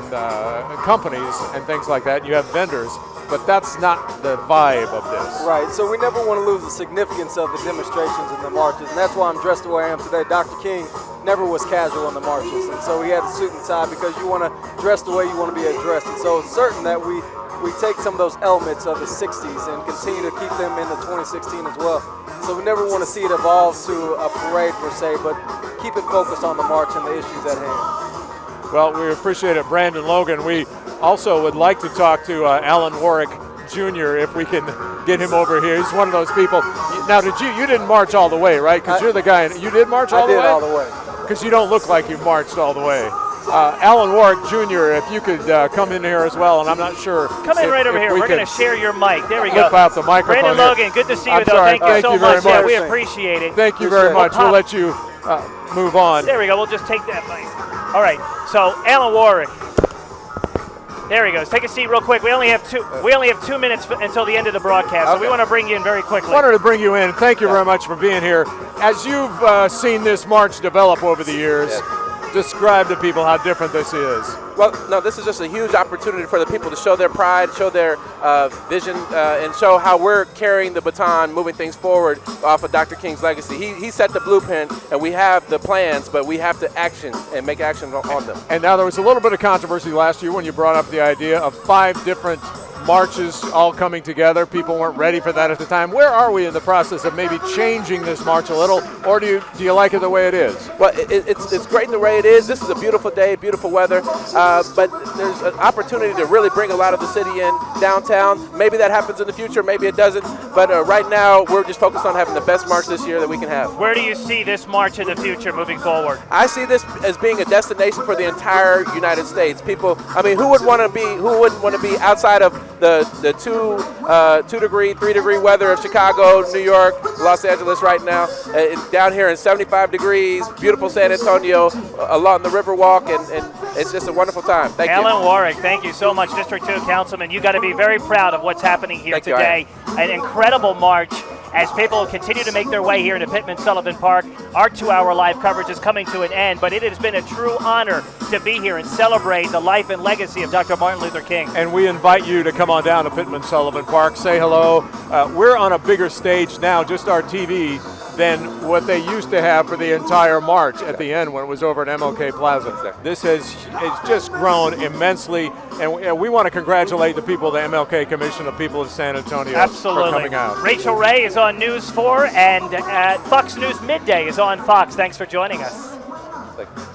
companies and things like that. You have vendors, but that's not the vibe of this. Right, so we never want to lose the significance of the demonstrations and the marches, and that's why I'm dressed the way I am today. Dr. King never was casual in the marches, and so he had the suit and tie because you want to dress the way you want to be addressed. And so it's certain that we take some of those elements of the 60s and continue to keep them in the 2016 as well. So we never want to see it evolve to a parade per se, but keep it focused on the march and the issues at hand. Well, we appreciate it, Brandon Logan. We also would like to talk to Alan Warwick Jr. if we can get him over here. He's one of those people. Now, you didn't march all the way, right? Because you're the guy. You did march all the way? I did all the way. Because you don't look like you marched all the way. Alan Warwick Jr., if you could come in here as well, and I'm not sure. Come in right over here. We're going to share your mic. There we go. Flip out the microphone. Brandon Logan, good to see you, though. Thank you so much. Yeah, we appreciate it. Thank you very much. We'll let you move on. There we go. We'll just take that mic. All right. So, Alan Warwick. There he goes. Take a seat real quick. We only have 2 minutes until the end of the broadcast, so we want to bring you in very quickly. Wanted to bring you in. Thank you very much for being here. As you've seen this march develop over the years, describe to people how different this is. Well, no, this is just a huge opportunity for the people to show their pride, show their vision, and show how we're carrying the baton, moving things forward off of Dr. King's legacy. He set the blueprint, and we have the plans, but we have to action and make action on them. And now there was a little bit of controversy last year when you brought up the idea of 5 different marches all coming together. People weren't ready for that at the time. Where are we in the process of maybe changing this march a little, or do you like it the way it is? Well, it's great the way it is. This is a beautiful day, beautiful weather, but there's an opportunity to really bring a lot of the city in downtown. Maybe that happens in the future, maybe it doesn't, but right now we're just focused on having the best march this year that we can have. Where do you see this march in the future moving forward? I see this as being a destination for the entire United States. People, I mean, who wouldn't want to be outside of the 2-degree, 3-degree weather of Chicago, New York, Los Angeles right now. Down here in 75 degrees, beautiful San Antonio along the Riverwalk, and it's just a wonderful time. Thank you. Alan Warwick, thank you so much, District 2 Councilman. You got to be very proud of what's happening here today. An incredible march. As people continue to make their way here to Pittman Sullivan Park, our 2-hour live coverage is coming to an end, but it has been a true honor to be here and celebrate the life and legacy of Dr. Martin Luther King. And we invite you to come on down to Pittman Sullivan Park, say hello. We're on a bigger stage now, just our TV, than what they used to have for the entire march at the end when it was over at MLK Plaza. This has just grown immensely, and we want to congratulate the people of the MLK Commission of People of San Antonio for coming out. Rachel Ray is on News 4, and Fox News Midday is on Fox. Thanks for joining us. Thank you.